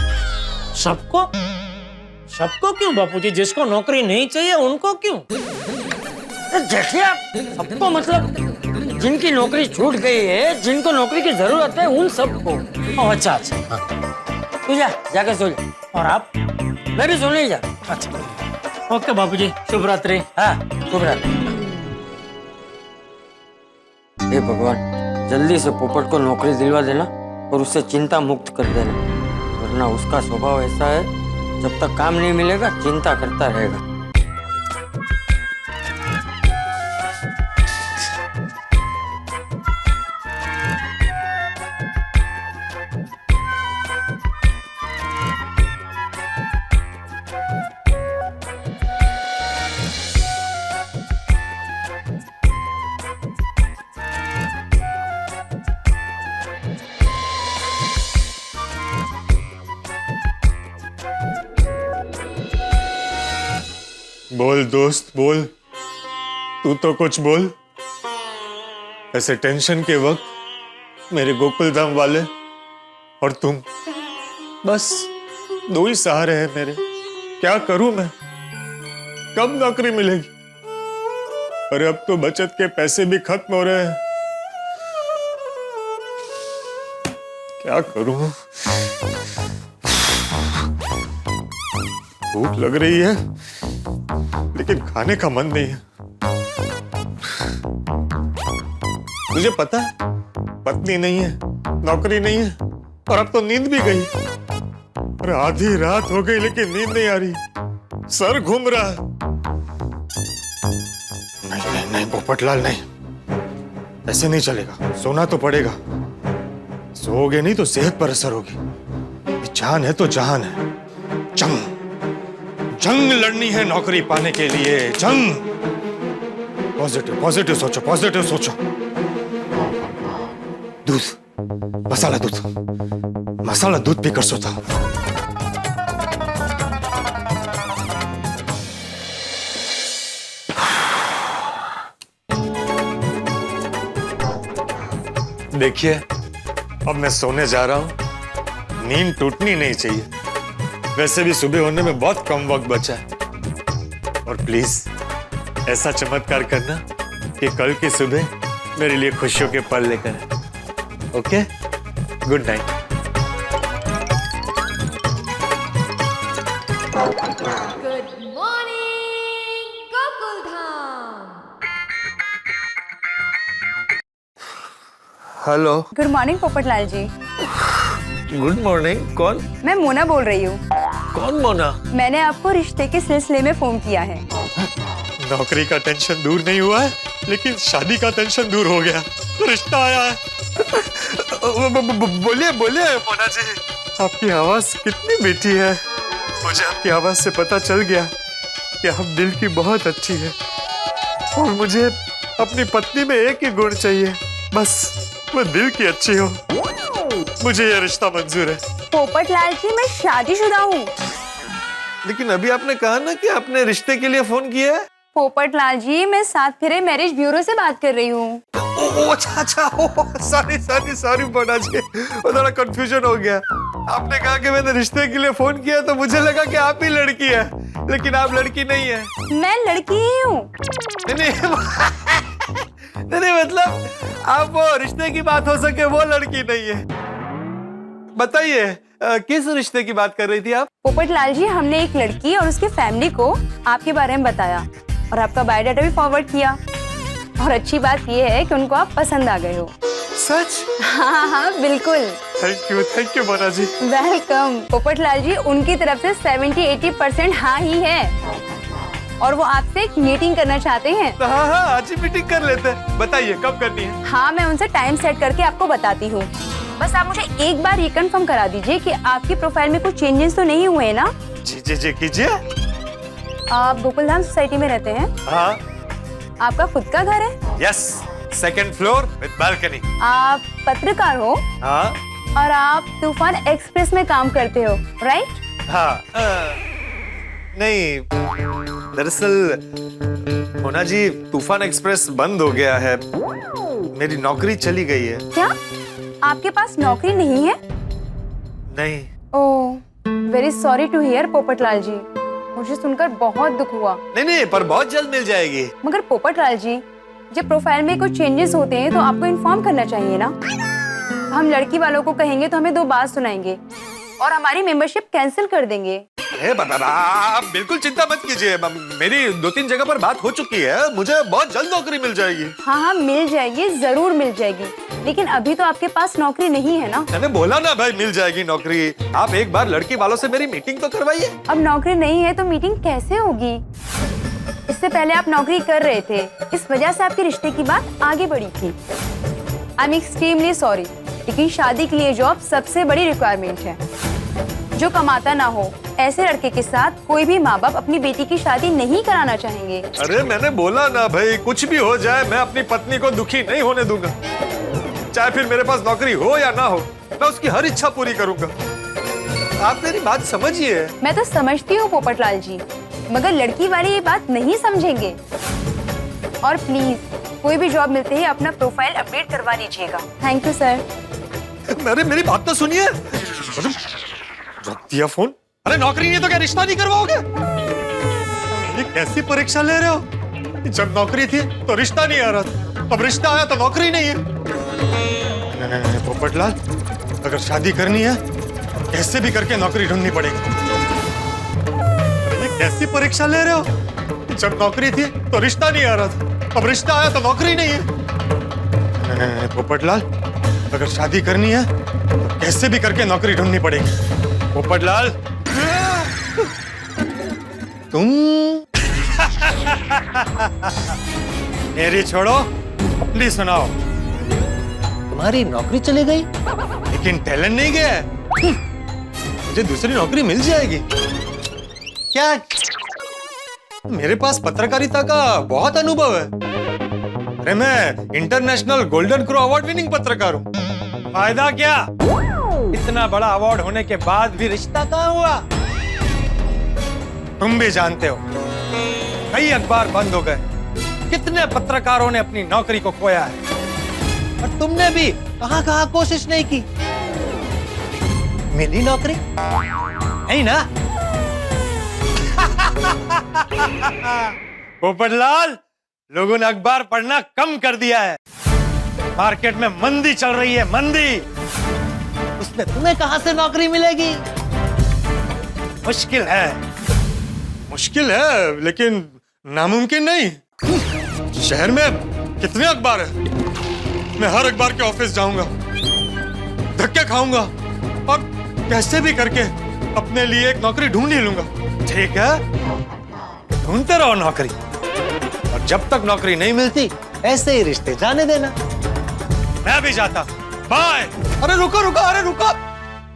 सबको क्यों बापूजी? जिसको नौकरी नहीं चाहिए उनको क्यों? जेठिया, सबको मतलब जिनकी नौकरी छूट गई है, जिनको नौकरी की जरूरत है, उन सबको। अच्छा। तू जाके सो जा। और आप? मैं भी सोने ही जा। अच्छा ओके बापूजी, शुभ रात्रि। हाँ, शुभ रात्रि। हे भगवान, जल्दी से पोपट को नौकरी दिलवा देना और उसे चिंता मुक्त कर देना, वरना उसका स्वभाव ऐसा है, जब तक काम नहीं मिलेगा चिंता करता रहेगा। बोल दोस्त बोल, तू तो कुछ बोल। ऐसे टेंशन के वक्त मेरे गोकुल धाम वाले और तुम, बस 2 ही सहारे हैं मेरे। क्या करूं मैं? कब नौकरी मिलेगी? अरे अब तो बचत के पैसे भी खत्म हो रहे हैं। क्या करूं? भूख लग रही है लेकिन खाने का मन नहीं है। मुझे पता है पत्नी नहीं है, नौकरी नहीं है, और अब तो नींद भी गई। और आधी रात हो गई लेकिन नींद नहीं आ रही, सर घूम रहा है। नहीं पोपटलाल, नहीं, ऐसे नहीं चलेगा। सोना तो पड़ेगा। सोओगे नहीं तो सेहत पर असर होगी। जान है तो जहान है। जंग लड़नी है नौकरी पाने के लिए, जंग। पॉजिटिव पॉजिटिव सोचो, पॉजिटिव सोचो। दूध, मसाला दूध, मसाला दूध पीकर सोता हूं। देखिए, अब मैं सोने जा रहा हूं। नींद टूटनी नहीं चाहिए। वैसे भी सुबह होने में बहुत कम वक्त बचा है। और प्लीज ऐसा चमत्कार करना कि कल की सुबह मेरे लिए खुशियों के पल लेकर आए। Okay, good night. Good morning Gokuldham. Hello. Good morning Popatlal ji. Good morning. कौन? मैं मोना बोल रही हूँ। कौन मोना? मैंने आपको रिश्ते के सिलसिले में फोन किया है। नौकरी का टेंशन दूर नहीं हुआ है, लेकिन शादी का टेंशन दूर हो गया। रिश्ता आया है। बोलिए बोलिए मोना जी, आपकी आवाज कितनी मीठी है। मुझे आपकी आवाज से पता चल गया कि आप दिल की बहुत अच्छी है। और मुझे अपनी पत्नी में एक ही गुण चाहिए, बस वो दिल की अच्छी हो। मुझे यह रिश्ता मंजूर है। पोपटलाल जी, मैं शादीशुदा हूँ। लेकिन अभी आपने कहा ना कि आपने रिश्ते के लिए फोन किया है। पोपटलाल जी, मैं सात फेरे मैरिज ब्यूरो से बात कर रही हूँ। अच्छा, सॉरी मोना जी, वो थोड़ा कंफ्यूजन हो गया। आपने कहा कि मैंने रिश्ते के लिए फोन किया तो मुझे लगा कि आप ही लड़की है, लेकिन आप लड़की नहीं है। मैं लड़की ही हूँ। नहीं, मतलब आप वो रिश्ते की बात हो सके वो लड़की नहीं है। बताइए, किस रिश्ते की बात कर रही थी आप? पोपटलाल जी, हमने एक लड़की और उसके फैमिली को आपके बारे में बताया और आपका बायोडाटा भी फॉरवर्ड किया। और अच्छी बात यह है कि उनको आप पसंद आ गए हो। सच? हाँ, बिल्कुल। Thank you Mona ji. Welcome. Popatlal ji, उनकी तरफ से 70-80% हाँ ही है और वो आपसे एक मीटिंग करना चाहते हैं। तो हाँ, आज ही मीटिंग कर लेते हैं। बताइए कब करनी है? हाँ, मैं उनसे टाइम सेट करके आपको बताती हूँ। बस आप मुझे एक बार ये कंफर्म करा दीजिए कि आपकी प्रोफाइल में कुछ चेंजेस तो नहीं हुए ना? जी कीजिए। आप गोकुलधाम सोसाइटी में रहते हैं? हाँ। आपका खुद का घर है? Yes, second floor with balcony. आप पत्रकार हो? हाँ। और आप तूफान एक्सप्रेस में काम करते हो, राइट? हाँ। नहीं, दरअसल मोना जी, तूफान एक्सप्रेस बंद हो गया है। मेरी नौकरी चली गई है। क्या आपके पास नौकरी नहीं है? नहीं। Oh, very sorry to hear Popatlal ji. मुझे सुनकर बहुत दुख हुआ। नहीं, पर बहुत जल्द मिल जाएगी। मगर पोपटलाल जी, जब प्रोफाइल में कुछ चेंजेस होते हैं तो आपको इन्फॉर्म करना चाहिए ना। हम लड़की वालों को कहेंगे तो हमें दो बात सुनाएंगे और हमारी मेंबरशिप कैंसिल कर देंगे। अरे बाबा, आप बिल्कुल चिंता मत कीजिए। मेरी 2-3 जगह पर बात हो चुकी है। मुझे बहुत जल्द नौकरी मिल जाएगी। हाँ, मिल जाएगी, जरूर मिल जाएगी। लेकिन अभी तो आपके पास नौकरी नहीं है ना। मैंने बोला ना भाई, मिल जाएगी नौकरी। आप एक बार लड़की वालों से मेरी मीटिंग तो करवाइए। अब नौकरी नहीं है तो मीटिंग कैसे होगी? इससे पहले आप नौकरी कर रहे थे, इस वजह से आपके रिश्ते की बात आगे बढ़ी थी। आई एम एक्सट्रीमली सॉरी, लेकिन शादी के लिए जॉब सबसे बड़ी रिक्वायरमेंट है। जो कमाता ना हो, ऐसे लड़के के साथ कोई भी माँ बाप अपनी बेटी की शादी नहीं कराना चाहेंगे। अरे मैंने बोला ना भाई, कुछ भी हो जाए मैं अपनी पत्नी को दुखी नहीं होने दूंगा। चाहे फिर मेरे पास नौकरी हो या ना हो, मैं उसकी हर इच्छा पूरी करूंगा। आप मेरी बात समझिए। मैं तो समझती हूँ पोपटलाल जी, मगर लड़की वाले ये बात नहीं समझेंगे। और प्लीज, कोई भी जॉब मिलते ही अपना प्रोफाइल अपडेट करवा लीजिएगा। Thank you sir. मेरी बात तो सुनिए। रख दिया फोन। अरे नौकरी नहीं तो क्या रिश्ता नहीं करवाओगे? ये कैसी परीक्षा ले रहे हो? जब नौकरी थी तो रिश्ता नहीं आ रहा था, अब रिश्ता आया तो नौकरी नहीं है। नहीं, पोपटलाल, अगर शादी करनी है कैसे भी करके नौकरी ढूंढनी पड़ेगी। ये कैसी परीक्षा ले रहे हो? जब नौकरी थी तो रिश्ता नहीं आ रहा था, अब रिश्ता आया तो नौकरी नहीं है। नहीं, पोपटलाल, अगर शादी करनी है तो कैसे भी करके नौकरी ढूंढनी पड़ेगी। पोपटलाल, तुम मेरी छोड़ो, अपनी सुनाओ। तुम्हारी नौकरी चली गई, लेकिन टैलेंट नहीं गया है। मुझे दूसरी नौकरी मिल जाएगी। क्या मेरे पास पत्रकारिता का बहुत अनुभव है। अरे मैं international golden crow award winning पत्रकार हूँ। फायदा क्या, इतना बड़ा अवार्ड होने के बाद भी रिश्ता कहाँ हुआ? तुम भी जानते हो, कई अखबार बंद हो गए, कितने पत्रकारों ने अपनी नौकरी को खोया है, और तुमने भी कहाँ कोशिश नहीं की। मिली नौकरी नहीं ना? पोपटलाल, लोगों ने अखबार पढ़ना कम कर दिया है। मार्केट में मंदी चल रही है, मंदी। उसमें तुम्हें कहां से नौकरी मिलेगी? मुश्किल है, लेकिन नामुमकिन नहीं। शहर में कितने अखबार है, मैं हर अखबार के ऑफिस जाऊंगा, धक्के खाऊंगा और कैसे भी करके अपने लिए एक नौकरी ढूंढ ही लूंगा। ठीक है, ढूंढते रहो नौकरी, और जब तक नौकरी नहीं मिलती ऐसे ही रिश्ते जाने देना। मैं भी जाता, बाय। अरे रुको,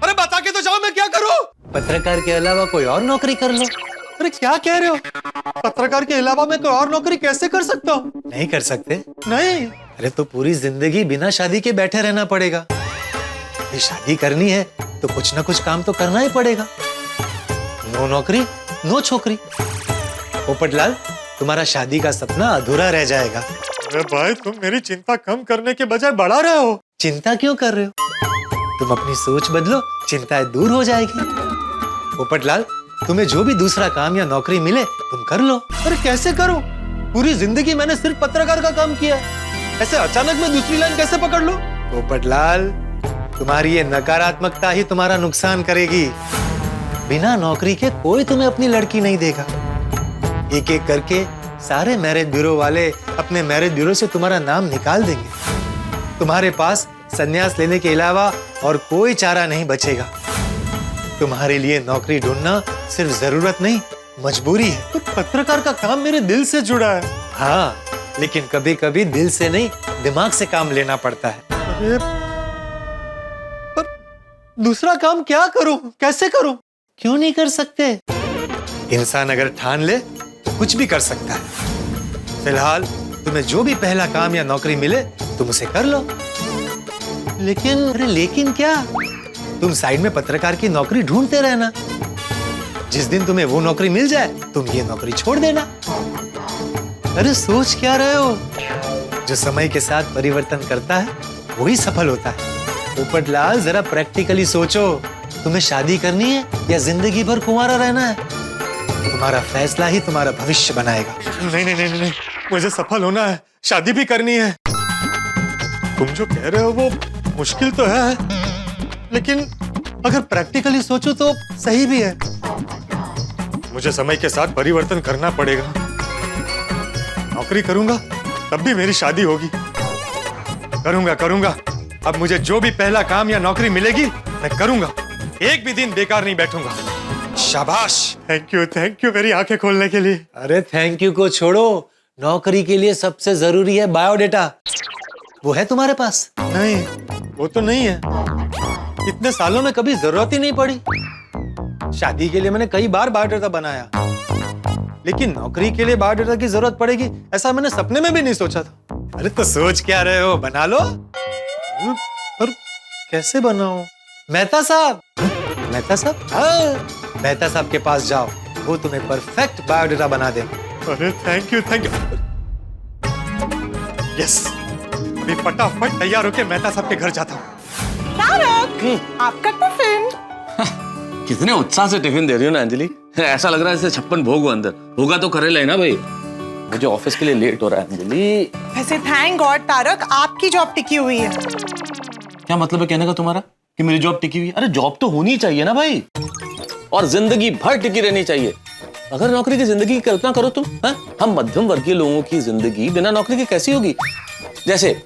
अरे बता के तो जाओ, मैं क्या करूं? पत्रकार के अलावा कोई और नौकरी कर लो। अरे क्या कह रहे हो? पत्रकार के अलावा मैं कोई और नौकरी कैसे कर सकता हूँ? नहीं कर सकते? नहीं। अरे तो पूरी जिंदगी बिना शादी के बैठे रहना पड़ेगा। ये शादी करनी है तो कुछ ना कुछ काम तो करना ही पड़ेगा। नो नौकरी नो छोकरी। पोपटलाल, तुम्हारा शादी का सपना अधूरा रह जाएगा। अरे भाई, तुम मेरी चिंता कम करने के बजाय बढ़ा रहे हो। चिंता क्यों कर रहे हो? तुम अपनी सोच बदलो, चिंताएं दूर हो जाएगी। पोपटलाल, तुम्हें जो भी दूसरा काम या नौकरी मिले तुम कर लो। अरे कैसे करूं? पूरी जिंदगी मैंने सिर्फ पत्रकार का काम किया, ऐसे अचानक मैं दूसरी लाइन कैसे पकड़ लूं? पोपटलाल, तुम्हारी ये नकारात्मकता ही तुम्हारा नुकसान करेगी। बिना नौकरी के कोई तुम्हें अपनी लड़की नहीं देगा। एक एक करके सारे मैरिज ब्यूरो वाले अपने मैरिज ब्यूरो से तुम्हारा नाम निकाल देंगे। तुम्हारे पास संन्यास लेने के अलावा और कोई चारा नहीं बचेगा। तुम्हारे लिए नौकरी ढूंढना सिर्फ जरूरत नहीं, मजबूरी है। तो पत्रकार का काम मेरे दिल से जुड़ा है। हाँ, लेकिन कभी कभी दिल से नहीं, दिमाग से काम लेना पड़ता है। अरे पर दूसरा काम क्या करूं, कैसे करूं? क्यों नहीं कर सकते? इंसान अगर ठान ले तो कुछ भी कर सकता है। फिलहाल तुम्हें जो भी पहला काम या नौकरी मिले तुम उसे कर लो। लेकिन अरे लेकिन क्या? तुम साइड में पत्रकार की नौकरी ढूंढते रहना। जिस दिन तुम्हें वो नौकरी मिल जाए तुम ये नौकरी छोड़ देना। अरे सोच क्या रहे हो? जो समय के साथ परिवर्तन करता है वही सफल होता है। पोपटलाल, जरा प्रैक्टिकली सोचो, तुम्हें शादी करनी है या जिंदगी भर कुंवारा रहना है? तुम्हारा फैसला ही तुम्हारा भविष्य बनाएगा। नहीं नहीं नहीं नहीं, मुझे सफल होना है, शादी भी करनी है। तुम जो कह रहे हो वो मुश्किल तो है, लेकिन अगर प्रैक्टिकली सोचो तो सही भी है। मुझे समय के साथ परिवर्तन करना पड़ेगा। नौकरी करूंगा तब भी मेरी शादी होगी। करूंगा। अब मुझे जो भी पहला काम या नौकरी मिलेगी मैं करूंगा। एक भी दिन बेकार नहीं बैठूंगा। शाबाश। थैंक यू मेरी आंखें खोलने के लिए। अरे थैंक यू को छोड़ो, नौकरी के लिए सबसे जरूरी है बायोडेटा। वो है तुम्हारे पास? नहीं, वो तो नहीं है। इतने सालों में कभी जरूरत ही नहीं पड़ी। शादी के लिए मैंने कई बार बायोडेटा बनाया, लेकिन नौकरी के लिए बायोडेटा की जरूरत पड़ेगी ऐसा मैंने सपने में भी नहीं सोचा था। अरे तो सोच क्या रहे हो, बना लो। पर कैसे बनाऊं? मेहता साहब? हाँ, मेहता साहब के पास जाओ, वो तुम्हें परफेक्ट बायोडेटा बना दे। अरे थैंक यू। यस, अभी फटाफट तैयार होके मेहता साहब के घर जाता हूँ। आपका टिफिन। कितने उत्साह से टिफिन दे रही हो ना अंजलि, ऐसा लग रहा है जैसे 56 भोग हो अंदर। होगा तो करेला है ना भाई, मुझे ऑफिस के लिए लेट हो रहा है अंजलि। वैसे थैंक गॉड तारक, आपकी जॉब टिकी हुई है। क्या मतलब है कहने का तुम्हारा कि मेरी जॉब टिकी हुई है? अरे जॉब तो होनी चाहिए ना भाई, और जिंदगी भर टिकी रहनी चाहिए। अगर नौकरी की जिंदगी की कल्पना करो तुम, हम मध्यम वर्गीय लोगों की जिंदगी बिना नौकरी के कैसी होगी? जैसे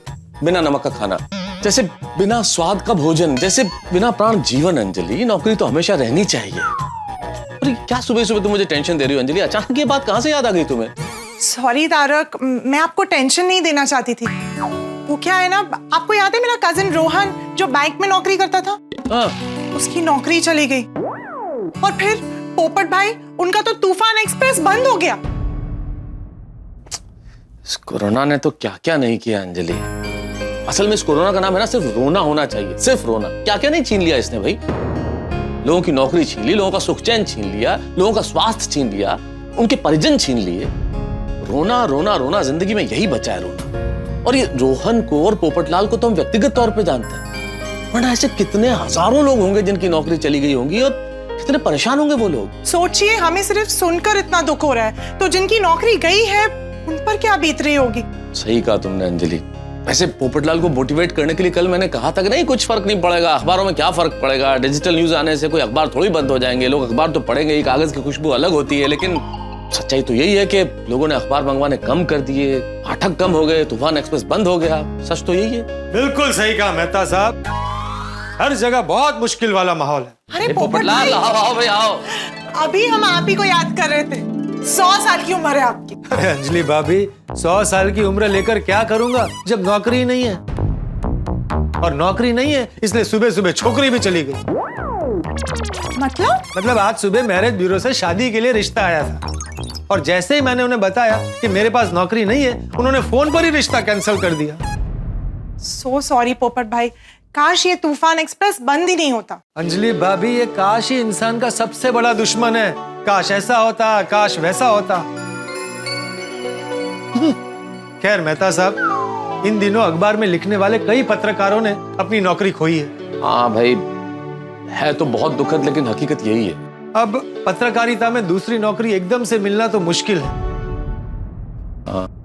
बिना नमक का खाना, जैसे बिना स्वाद का भोजन, जैसे बिना प्राण जीवन। अंजलि, नौकरी तो हमेशा रहनी चाहिए। अरे क्या सुबह सुबह तुम मुझे टेंशन दे रही हो अंजलि? अचानक ये बात कहाँ से याद आ गई तुम्हें? सॉरी तारक, मैं आपको टेंशन नहीं देना चाहती थी। वो क्या है ना, आपको याद है मेरा कजिन रोहन जो बैंक में नौकरी करता था? उसकी नौकरी चली गई, और फिर पोपट भाई, उनका तो तूफान एक्सप्रेस बंद हो गया। इस कोरोना ने तो क्या क्या नहीं किया अंजलि। असल में इस कोरोना का नाम है ना सिर्फ रोना होना चाहिए, सिर्फ रोना। क्या क्या नहीं छीन लिया इसने भाई। लोगों की नौकरी छीन ली, लोगों का सुख चैन छीन लिया, लोगों का स्वास्थ्य छीन लिया, उनके परिजन छीन लिए। रोना रोना रोना, जिंदगी में यही बचा है, रोना। और ये रोहन को और पोपटलाल को तो हम व्यक्तिगत तौर पे जानते हैं, वरना ऐसे कितने हजारों लोग होंगे जिनकी नौकरी चली गई होंगी और कितने परेशान होंगे वो लोग। सोचिए, हमें सिर्फ सुनकर इतना दुख हो रहा है, तो जिनकी नौकरी गई है उन पर क्या बीत रही होगी। सही कहा तुमने अंजलि। वैसे पोपटलाल को मोटिवेट करने के लिए कल मैंने कहा था कि नहीं कुछ फर्क नहीं पड़ेगा, अखबारों में क्या फर्क पड़ेगा, डिजिटल न्यूज आने से कोई अखबार थोड़ी बंद हो जाएंगे, लोग अखबार तो पढ़ेंगे ही, कागज की खुशबू अलग होती है। लेकिन सच्चाई तो यही है कि लोगों ने अखबार मंगवाने कम कर दिए, पाठक कम हो गए, तूफान एक्सप्रेस बंद हो गया। सच तो यही है। बिल्कुल सही कहा मेहता साहब, हर जगह बहुत मुश्किल वाला माहौल है। अरे पोपटलाल, आओ भाई आओ। अभी हम आप ही को याद कर रहे थे। 100 साल की उम्र है आपकी। अरे अंजलि भाभी, 100 साल की उम्र लेकर क्या करूंगा जब नौकरी ही नहीं है। और नौकरी नहीं है इसलिए सुबह सुबह छोकरी भी चली गई। मतलब आज सुबह मैरिज ब्यूरो से शादी के लिए रिश्ता आया था, और जैसे ही मैंने उन्हें बताया कि मेरे पास नौकरी नहीं है, उन्होंने फोन पर ही रिश्ता कैंसिल कर दिया। सो सॉरी पोपट भाई, काश ये तूफान एक्सप्रेस बंद ही नहीं होता। अंजलि भाभी, ये काश ही इंसान का सबसे बड़ा दुश्मन है। काश ऐसा होता, काश वैसा होता। खैर मेहता साहब, इन दिनों अखबार में लिखने वाले कई पत्रकारों ने अपनी नौकरी खोई है। हाँ भाई, है तो बहुत दुखद, लेकिन हकीकत यही है। अब पत्रकारिता में दूसरी नौकरी एकदम से मिलना तो मुश्किल है।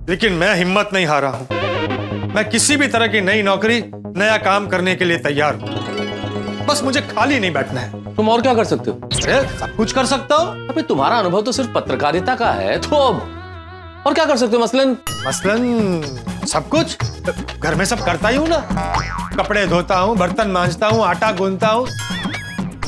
लेकिन मैं हिम्मत नहीं हारा हूं। मैं किसी भी तरह की नई नौकरी, नया काम करने के लिए तैयार हूं। बस मुझे खाली नहीं बैठना है। तुम और क्या कर सकते हो? अरे सब कुछ कर सकता हूँ। अबे तुम्हारा अनुभव तो सिर्फ पत्रकारिता का है, तो और क्या कर सकते हो? मसलन सब कुछ। घर में सब करता ही हूँ ना, कपड़े धोता हूँ, बर्तन मांजता हूँ, आटा गूंथता हूँ।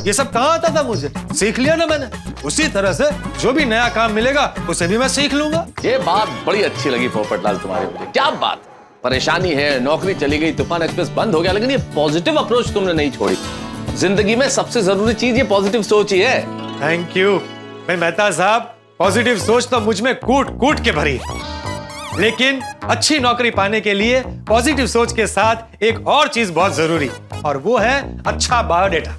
ये सब कहाँ आता था मुझे? सीख लिया ना मैंने। उसी तरह से जो भी नया काम मिलेगा उसे भी मैं सीख लूंगा। ये बात बड़ी अच्छी लगी पोपटलाल तुम्हारे मुझे। क्या बात, परेशानी है, नौकरी चली गई, तूफान एक्सप्रेस बंद हो गया, लेकिन ये पॉजिटिव अप्रोच तुमने नहीं छोड़ी। जिंदगी में सबसे जरूरी चीज ये पॉजिटिव सोच ही है। Thank you. भाई मेहता साहब, पॉजिटिव सोच तो मुझ में कूट कूट के भरी है, लेकिन अच्छी नौकरी पाने के लिए पॉजिटिव सोच के साथ एक और चीज बहुत जरूरी, और वो है अच्छा बायोडेटा।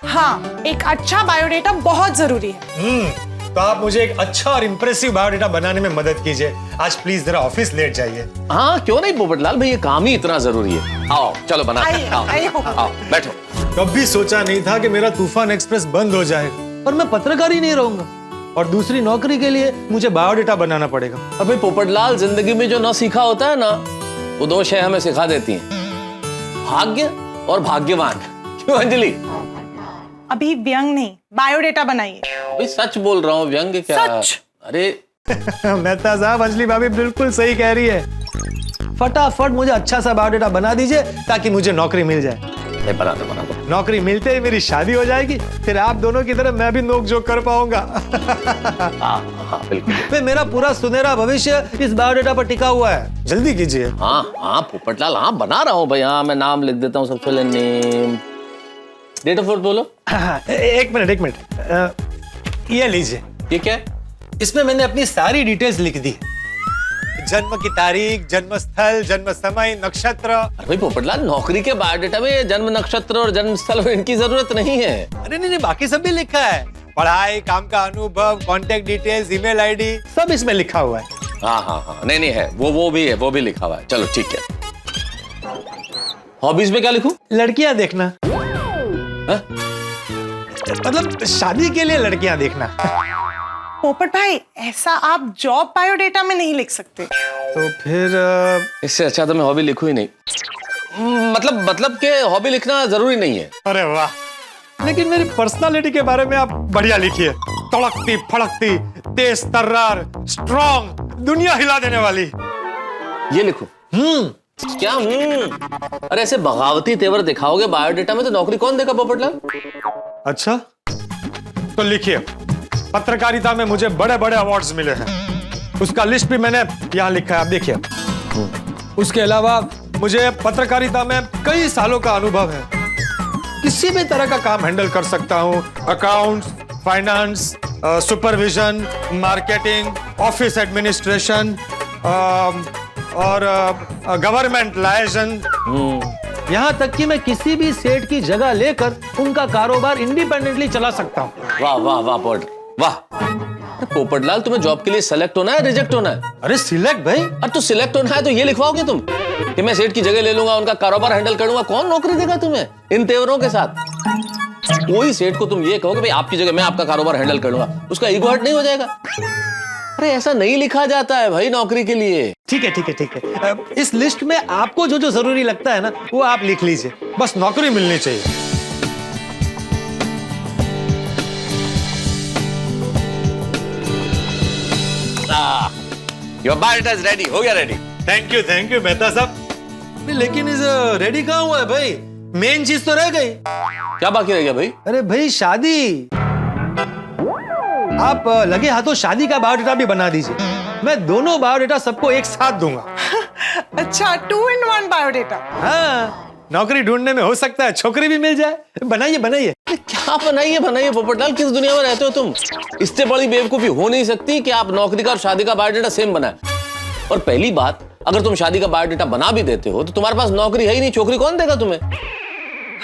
हाँ, एक अच्छा बायोडेटा बहुत जरूरी है। तो आप मुझे एक अच्छा और इम्प्रेसिव बायोडेटा बनाने में मदद कीजिए। आज प्लीज जरा ऑफिस लेट जाइए। हाँ क्यों नहीं पोपटलाल भाई, ये काम ही इतना जरूरी है। आओ चलो बनाते हैं। आओ बैठो। कभी सोचा नहीं था कि मेरा तूफान एक्सप्रेस बंद हो जाएगा और मैं पत्रकार ही नहीं रहूंगा, और दूसरी नौकरी के लिए मुझे बायोडेटा बनाना पड़ेगा। अबे पोपटलाल, जिंदगी में जो ना सीखा होता है ना, वो दो शय हमें सिखा देती हैं, भाग्य और भाग्यवान। क्यों अंजलि? अभी व्यंग नहीं, बायोडेटा बनाइए। अभी सच बोल रहा हूँ, व्यंग क्या? सच। अरे मेहता साहब, अंजलि भाभी बिल्कुल सही कह रही है। फटाफट मुझे अच्छा सा बायोडेटा बना दीजिए ताकि मुझे नौकरी मिल जाए। बना दो। नौकरी मिलते ही मेरी शादी हो जाएगी, फिर आप दोनों की तरह मैं भी नोक-झोंक कर पाऊंगा। हाँ बिल्कुल। मेरा पूरा सुनहरा भविष्य इस बायोडेटा पर टिका हुआ है। जल्दी कीजिए। हाँ पोपटलाल, हाँ बना रहा हूँ भाई। हाँ मैं नाम लिख देता हूँ। सबसे पहले नेम, डेट ऑफ बर्थ बोलो। एक मिनट। ये लीजिए। ये क्या है? इसमें मैंने अपनी सारी डिटेल्स लिख दी। जन्म की तारीख, जन्म स्थल, जन्म समय, नक्षत्र। अरे भाई पोपटलाल, नौकरी के बायोडेटा में जन्म नक्षत्र और जन्म स्थल इनकी जरूरत नहीं है। अरे नहीं, बाकी सब भी लिखा है। पढ़ाई, काम का अनुभव, कांटेक्ट डिटेल्स, ईमेल आईडी, सब इसमें लिखा हुआ है। हाँ नहीं है, वो भी है, वो भी लिखा हुआ है। चलो ठीक है। हॉबीज में क्या लिखूं? लड़कियां देखना। मतलब शादी के लिए लड़कियां देखना। पोपट भाई, ऐसा आप जॉब बायोडेटा में नहीं लिख सकते। तो फिर इससे अच्छा तो मैं हॉबी लिखूं ही नहीं। मतलब के हॉबी लिखना जरूरी नहीं है। अरे वाह, लेकिन मेरी पर्सनालिटी के बारे में आप बढ़िया लिखिए। तड़कती फड़कती, तेज तर्रार, स्ट्रॉन्ग, दुनिया हिला देने वाली। ये लिखूं? क्या? अरे ऐसे बगावती तेवर दिखाओगे बायोडेटा में तो नौकरी कौन देगा पोपटलाल? अच्छा तो लिखिए, पत्रकारिता में मुझे बड़े बड़े अवार्ड्स मिले हैं, उसका लिस्ट भी मैंने यहाँ लिखा है, आप देखिए। उसके अलावा मुझे पत्रकारिता में कई सालों का अनुभव है। किसी भी तरह का काम हैंडल कर सकता हूँ। Accounts, finance, supervision, marketing, office administration, और गवर्नमेंट लाइसेंस। यहाँ तक कि मैं किसी भी सेठ की जगह लेकर उनका कारोबार इंडिपेंडेंटली चला सकता हूँ। वाह वाह वाह पोपट, वाह। पोपटलाल, तुम्हें जॉब के लिए सेलेक्ट होना है, रिजेक्ट होना है? अरे सिलेक्ट भाई। अरे तो सिलेक्ट होना है तो ये लिखवाओगे तुम कि मैं सेठ की जगह ले लूंगा, उनका कारोबार हैंडल करूंगा? कौन नौकरी देगा तुम्हें इन तेवरों के साथ? कोई सेठ को तुम ये कहोगे भाई आपकी जगह मैं आपका कारोबार हैंडल कर लूंगा, उसका ईगो हर्ट नहीं हो जाएगा? अरे ऐसा नहीं लिखा जाता है भाई नौकरी के लिए। ठीक है ठीक है ठीक है, इस लिस्ट में आपको जो जो जरूरी लगता है ना वो आप लिख लीजिए, बस नौकरी मिलनी चाहिए। योर बायोडाटा इज रेडी, हो गया रेडी। थैंक यू मेहता साहब। लेकिन इस रेडी कहाँ हुआ है भाई? मेन चीज तो रह गई। क्या बाकी रह गया भाई? अरे भाई शादी। आप लगे हाथों शादी का बायोडाटा भी बना दीजिए, मैं दोनों बायोडाटा सबको एक साथ दूंगा। अच्छा, 2 in 1 बायोडेटा। हाँ, नौकरी ढूंढने में हो सकता है छोकरी भी मिल जाए। बनाइए बनाइए। क्या बनाइए पोपटलाल, किस दुनिया में रहते हो तुम? इससे बड़ी बेवकूफी हो नहीं सकती कि आप नौकरी का और शादी का बायोडाटा सेम बनाए। और पहली बात, अगर तुम शादी का बायोडाटा बना भी देते हो तो तुम्हारे पास नौकरी है ही नहीं, छोकरी कौन देगा तुम्हें?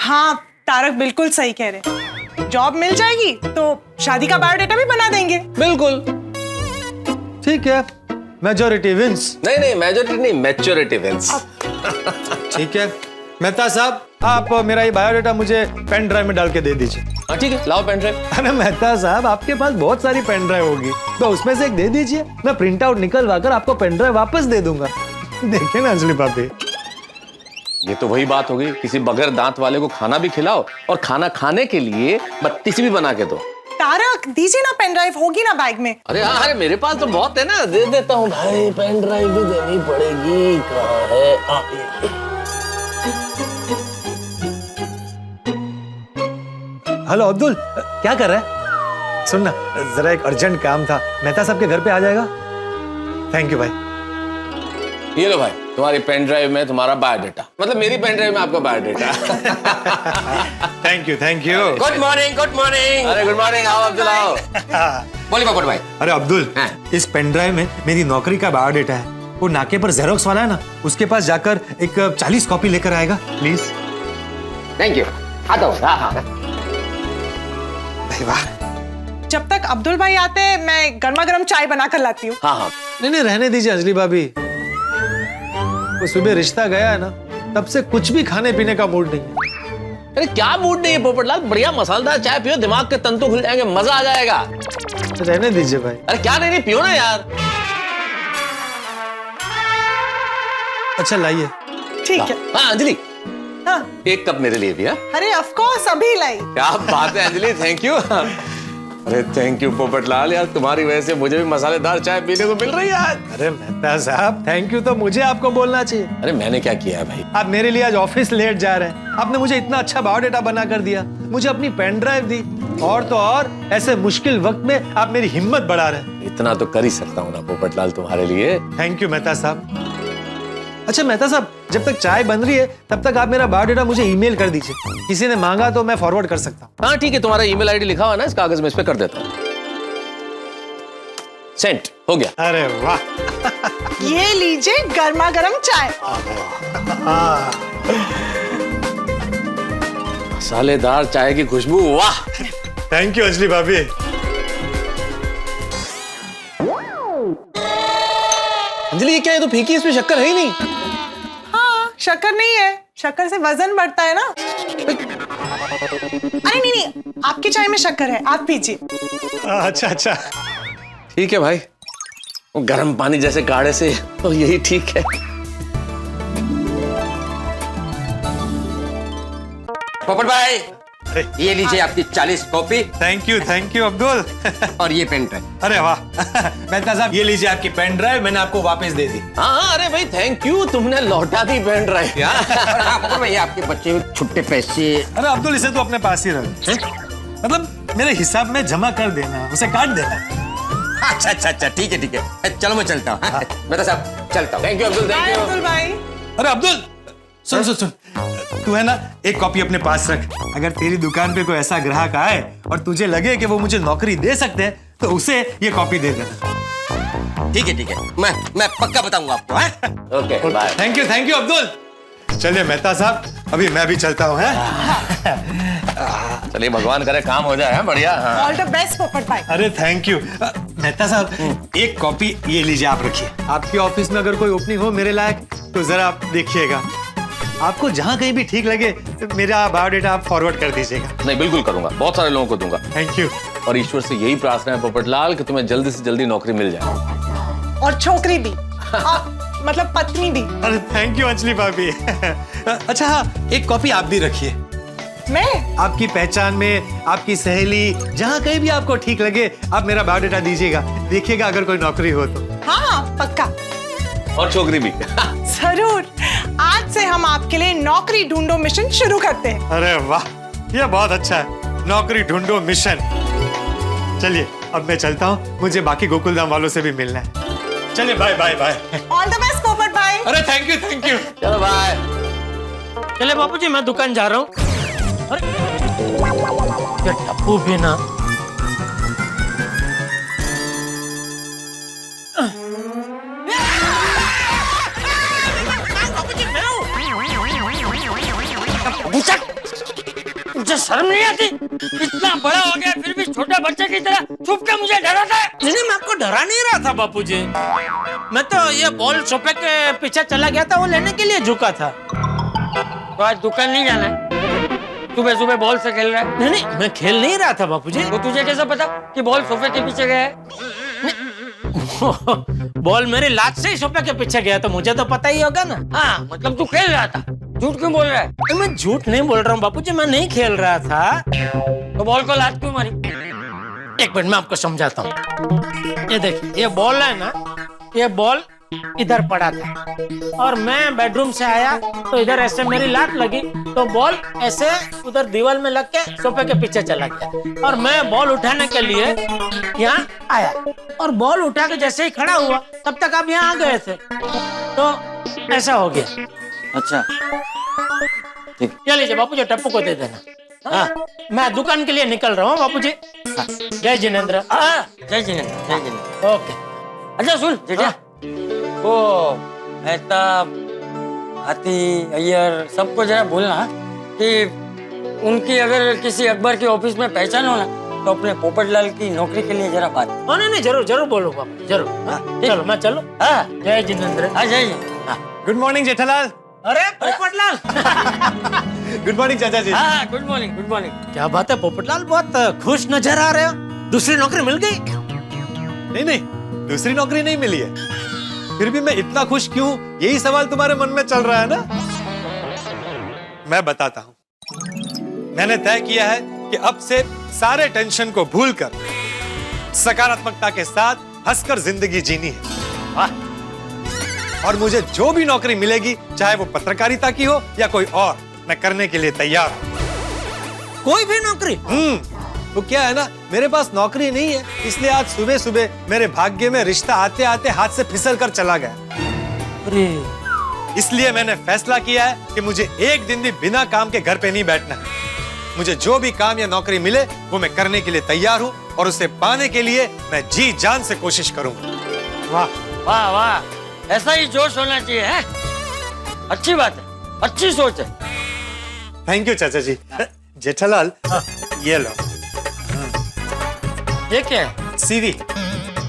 हाँ तारक बिल्कुल सही कह रहे, जॉब मिल जाएगी तो शादी का बायोडाटा भी बना देंगे। बिल्कुल ठीक है, मेजॉरिटी विंस। नहीं मेजॉरिटी नहीं, मैच्योरिटी विंस। ठीक है मेहता साहब, आप मेरा ये बायोडाटा मुझे पेन ड्राइव में डाल के दे दीजिए। हाँ ठीक है, लाओ पेन ड्राइव। अरे मेहता साहब, आपके पास बहुत सारी पेन ड्राइव होगी, तो उसमें से एक दे दीजिए, मैं प्रिंट आउट निकलवा कर आपको पेन ड्राइव वापस दे दूंगा। देखिए ना अंजलि भाभी, ये तो वही बात हो गई, किसी बगैर दांत वाले को खाना भी खिलाओ और खाना खाने के लिए बत्तीसी भी बना के दो। तारक दीजिए ना, पेन ड्राइव होगी ना बैग में। अरे हाँ, अरे मेरे पास तो बहुत है ना, दे देता हूँ भाई। पेन ड्राइव भी देनी पड़ेगी, कहाँ है? हेलो अब्दुल, क्या कर रहा है? सुन ना, जरा एक अर्जेंट काम था, मेहता साहब के घर पे आ जाएगा? थैंक यू भाई। ये लो भाई, तुम्हारी पेन ड्राइव में तुम्हारा बायोडाटा, मतलब मेरी पेन ड्राइव में आपका biodata. Thank you. Good morning, good morning. अरे गुड मॉर्निंग, आओ अब्दुल आओ। बोलिए पोपट भाई। अरे अब्दुल, इस पेन ड्राइव में मेरी नौकरी का बायोडाटा है, वो नाके पर जेरोक्स वाला है ना, उसके पास जाकर एक 40 कॉपी लेकर आएगा प्लीज। थैंक यू, आता हूँ। हाँ। वाह, जब तक अब्दुल भाई आते हैं मैं गर्मा गर्म चाय बनाकर लाती हूँ। हाँ, नहीं रहने दीजिए अंजलि भाभी, वो सुबह रिश्ता गया है ना, तब से कुछ भी खाने पीने का मूड नहीं है। अरे क्या मूड नहीं है पोपटलाल, बढ़िया मसालेदार चाय पियो, दिमाग के तंतु खुल जाएंगे, मजा आ जाएगा। रहने दीजिए भाई। अरे क्या नहीं, पियो ना यार। अच्छा लाइए। ठीक है। हाँ अंजलि, हाँ। एक कप मेरे लिए भी। अरे ऑफ कोर्स, अभी लाई। क्या बात है अंजलि, थैंक यू। अरे थैंक यू पोपटलाल, यार तुम्हारी वजह से मुझे भी मसालेदार चाय पीने को मिल रही है आज। अरे मेहता साहब, थैंक यू तो मुझे आपको बोलना चाहिए। अरे मैंने क्या किया है भाई? आप मेरे लिए आज ऑफिस लेट जा रहे हैं, आपने मुझे इतना अच्छा बायोडाटा बना कर दिया, मुझे अपनी पेन ड्राइव दी, और तो और ऐसे मुश्किल वक्त में आप मेरी हिम्मत बढ़ा रहे हैं। इतना तो कर ही सकता हूँ ना पोपटलाल तुम्हारे लिए। थैंक यू मेहता साहब। अच्छा मेहता साहब, जब तक चाय बन रही है तब तक आप मेरा बायोडाटा मुझे ईमेल कर दीजिए, किसी ने मांगा तो मैं फॉरवर्ड कर सकता हूँ। हाँ ठीक है, तुम्हारा ईमेल आईडी लिखा हुआ है ना इस कागज में, इस पे कर देता हूँ। सेंट हो गया। अरे वाह। ये लीजिए गर्मा गर्म चाय। मसालेदार चाय की खुशबू, वाह। थैंक यू अंजलि भाभी। अंजलि ये क्या है, तो फीकी, इसमें शक्कर है ही नहीं। हाँ शक्कर नहीं है, शक्कर से वजन बढ़ता है ना। अरे नहीं, आपकी चाय में शक्कर है, आप पीजिए। अच्छा। ठीक है भाई, वो गर्म पानी जैसे काढ़े से तो यही ठीक है। पोपट भाई, ये लीजिए आपकी 40 कॉपी। Thank you Abdul. और ये पेन ड्राइव। अरे वाह। मेहता साहब, ये लीजिए आपकी पेन ड्राइव, मैंने आपको वापस दे दी। हाँ, अरे भाई थैंक यू, तुमने लौटा दी पेन ड्राइव। पोपट भाई, आपके बच्चे में छुट्टे पैसे। अरे अब्दुल, इसे तो अपने पास ही रख, मतलब मेरे हिसाब में जमा कर देना, उसे काट देना। अच्छा, ठीक है। चलो मैं चलता हूँ। मेहता साहब चलता हूँ। Thank you Abdul, thank you Abdul भाई। अरे अब्दुल, सुन, तू है ना, एक कॉपी अपने पास रख, अगर तेरी दुकान पे कोई ऐसा ग्राहक आए और तुझे लगे कि वो मुझे नौकरी दे सकते हैं तो उसे ये कॉपी दे देना। ठीक है ठीक है, मैं पक्का बताऊंगा आपको। हैं? Okay bye. Thank you Abdul. चलिए मेहता साहब, अभी मैं भी चलता हूँ। चलिए भगवान करे काम हो जाए। बढ़िया। All the best Popat bhai. अरे थैंक यू। मेहता साहब, एक कॉपी ये लीजिए, आप रखिए। आपके ऑफिस में अगर कोई ओपनिंग हो मेरे लायक तो जरा आप देखिएगा। आपको जहाँ कहीं भी ठीक लगे मेरा बायोडेटा आप फॉरवर्ड कर दीजिएगा। नहीं बिल्कुल करूंगा, बहुत सारे लोगों को दूंगा। Thank you. और ईश्वर से यही प्रार्थना है पोपटलाल कि तुम्हें जल्दी से जल्दी नौकरी मिल जाए। और छोकरी भी, मतलब पत्नी भी। अरे थैंक यू अंजलि भाभी। अच्छा हाँ, एक कॉपी आप भी रखिए। मैं? आपकी पहचान में आपकी सहेली, जहाँ कहीं भी आपको ठीक लगे आप मेरा बायोडेटा दीजिएगा। देखिएगा अगर कोई नौकरी हो तो। हाँ पक्का। और छोकरी भी। जरूर। आज से हम आपके लिए नौकरी ढूंढो मिशन शुरू करते हैं। अरे वाह, ये बहुत अच्छा है, नौकरी ढूंढो मिशन। चलिए अब मैं चलता हूँ, मुझे बाकी गोकुलधाम वालों से भी मिलना है। चलिए bye bye bye. All the best Popat bhai. अरे थैंक यू थैंक यू। चलो बाय। चले बापूजी, मैं दुकान जा रहा हूँ। अरे ये टप्पू भी ना। मुझे शर्म नहीं आती? इतना बड़ा हो गया फिर भी छोटे बच्चे की तरह छुप के मुझे डराता है। नहीं, मैं आपको डरा नहीं रहा था बापूजी। मैं तो ये बॉल सोफे के पीछे चला गया था, वो लेने के लिए झुका था। तो आज दुकान नहीं जाना है? सुबह सुबह बॉल से खेल रहा है? नहीं, मैं खेल नहीं रहा था बापूजी। तो तुझे कैसे पता कि बॉल सोफे के पीछे गया है? बॉल मेरी लात से ही सोफे के पीछे गया तो मुझे तो पता ही होगा ना। हाँ, मतलब तू खेल रहा था। झूठ क्यों बोल रहा है? मैं झूठ नहीं बोल रहा हूँ बापूजी, मैं नहीं खेल रहा था। तो बॉल को लात क्यों मारी? एक मिनट मैं आपको समझाता हूँ। ये देखिए, ये बॉल है ना, ये बॉल इधर पड़ा था और मैं बेडरूम से आया तो इधर ऐसे मेरी लात लगी तो बॉल ऐसे उधर दीवार में लग के सोफे के पीछे चला गया और मैं बॉल उठाने के लिए यहाँ आया और बॉल उठा के जैसे ही खड़ा हुआ तब तक आप यहाँ आ गए थे, तो ऐसा हो गया। अच्छा ठीक, ये लीजिए बापूजी, टप्पू को दे देना। हाँ, मैं दुकान के लिए निकल रहा हूँ बापूजी। हाँ, जय जिनेंद्र। जय जिनेंद्र, जय जिनेंद्र। ओके। अच्छा सुन जेठा, वो मेहताब, हाथी, अय्यर सबको जरा बोलना कि उनकी अगर किसी अखबार के ऑफिस में पहचान हो ना तो अपने पोपटलाल की नौकरी के लिए जरा बात। नहीं, जरूर जरूर बोलो बापू, जरूर। चलो मैं चलो। हाँ, जय जिनेंद्र। हाँ जय जी। Good morning Jethalal. अरे पोपटलाल। गुड मॉर्निंग चाचा जी। हाँ गुड मॉर्निंग, गुड मॉर्निंग। क्या बात है पोपटलाल, बहुत खुश नजर आ रहे हो। दूसरी नौकरी मिल गई? नहीं, दूसरी नौकरी नहीं मिली है, फिर भी मैं इतना खुश क्यों, यही सवाल तुम्हारे मन में चल रहा है ना। मैं बताता हूं। मैंने तय किया है कि अब से सारे टेंशन को भूलकर सकारात्मकता के साथ हंसकर जिंदगी जीनी है। और मुझे जो भी नौकरी मिलेगी, चाहे वो पत्रकारिता की हो या कोई और, मैं करने के लिए तैयार हूं। कोई भी नौकरी? तो क्या है ना, मेरे पास नौकरी नहीं है, इसलिए आज सुबह सुबह मेरे भाग्य में रिश्ता आते आते हाथ से फिसल कर चला गया। अरे, इसलिए मैंने फैसला किया है कि मुझे एक दिन भी बिना काम के घर पे नहीं बैठना है। मुझे जो भी काम या नौकरी मिले वो मैं करने के लिए तैयार हूँ और उसे पाने के लिए मैं जी जान से कोशिश करूंगा। वाह वाह वाह, ऐसा ही जोश होना चाहिए है। अच्छी बात है, अच्छी सोच है। थैंक यू चाचा जी। जेठालाल, ये लो। ये क्या है? सीवी।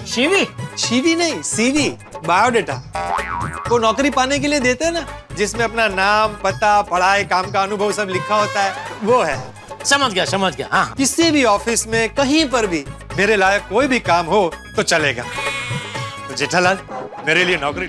सीवी? सीवी नहीं, सीवी, बायोडेटा। वो नौकरी पाने के लिए देते हैं ना, जिसमें अपना नाम, पता, पढ़ाई, काम का अनुभव सब लिखा होता है, वो है। समझ गया। हाँ, किसी भी ऑफिस में कहीं पर भी मेरे लायक कोई भी काम हो तो चलेगा। तो जेठालाल, मेरे लिए नौकरी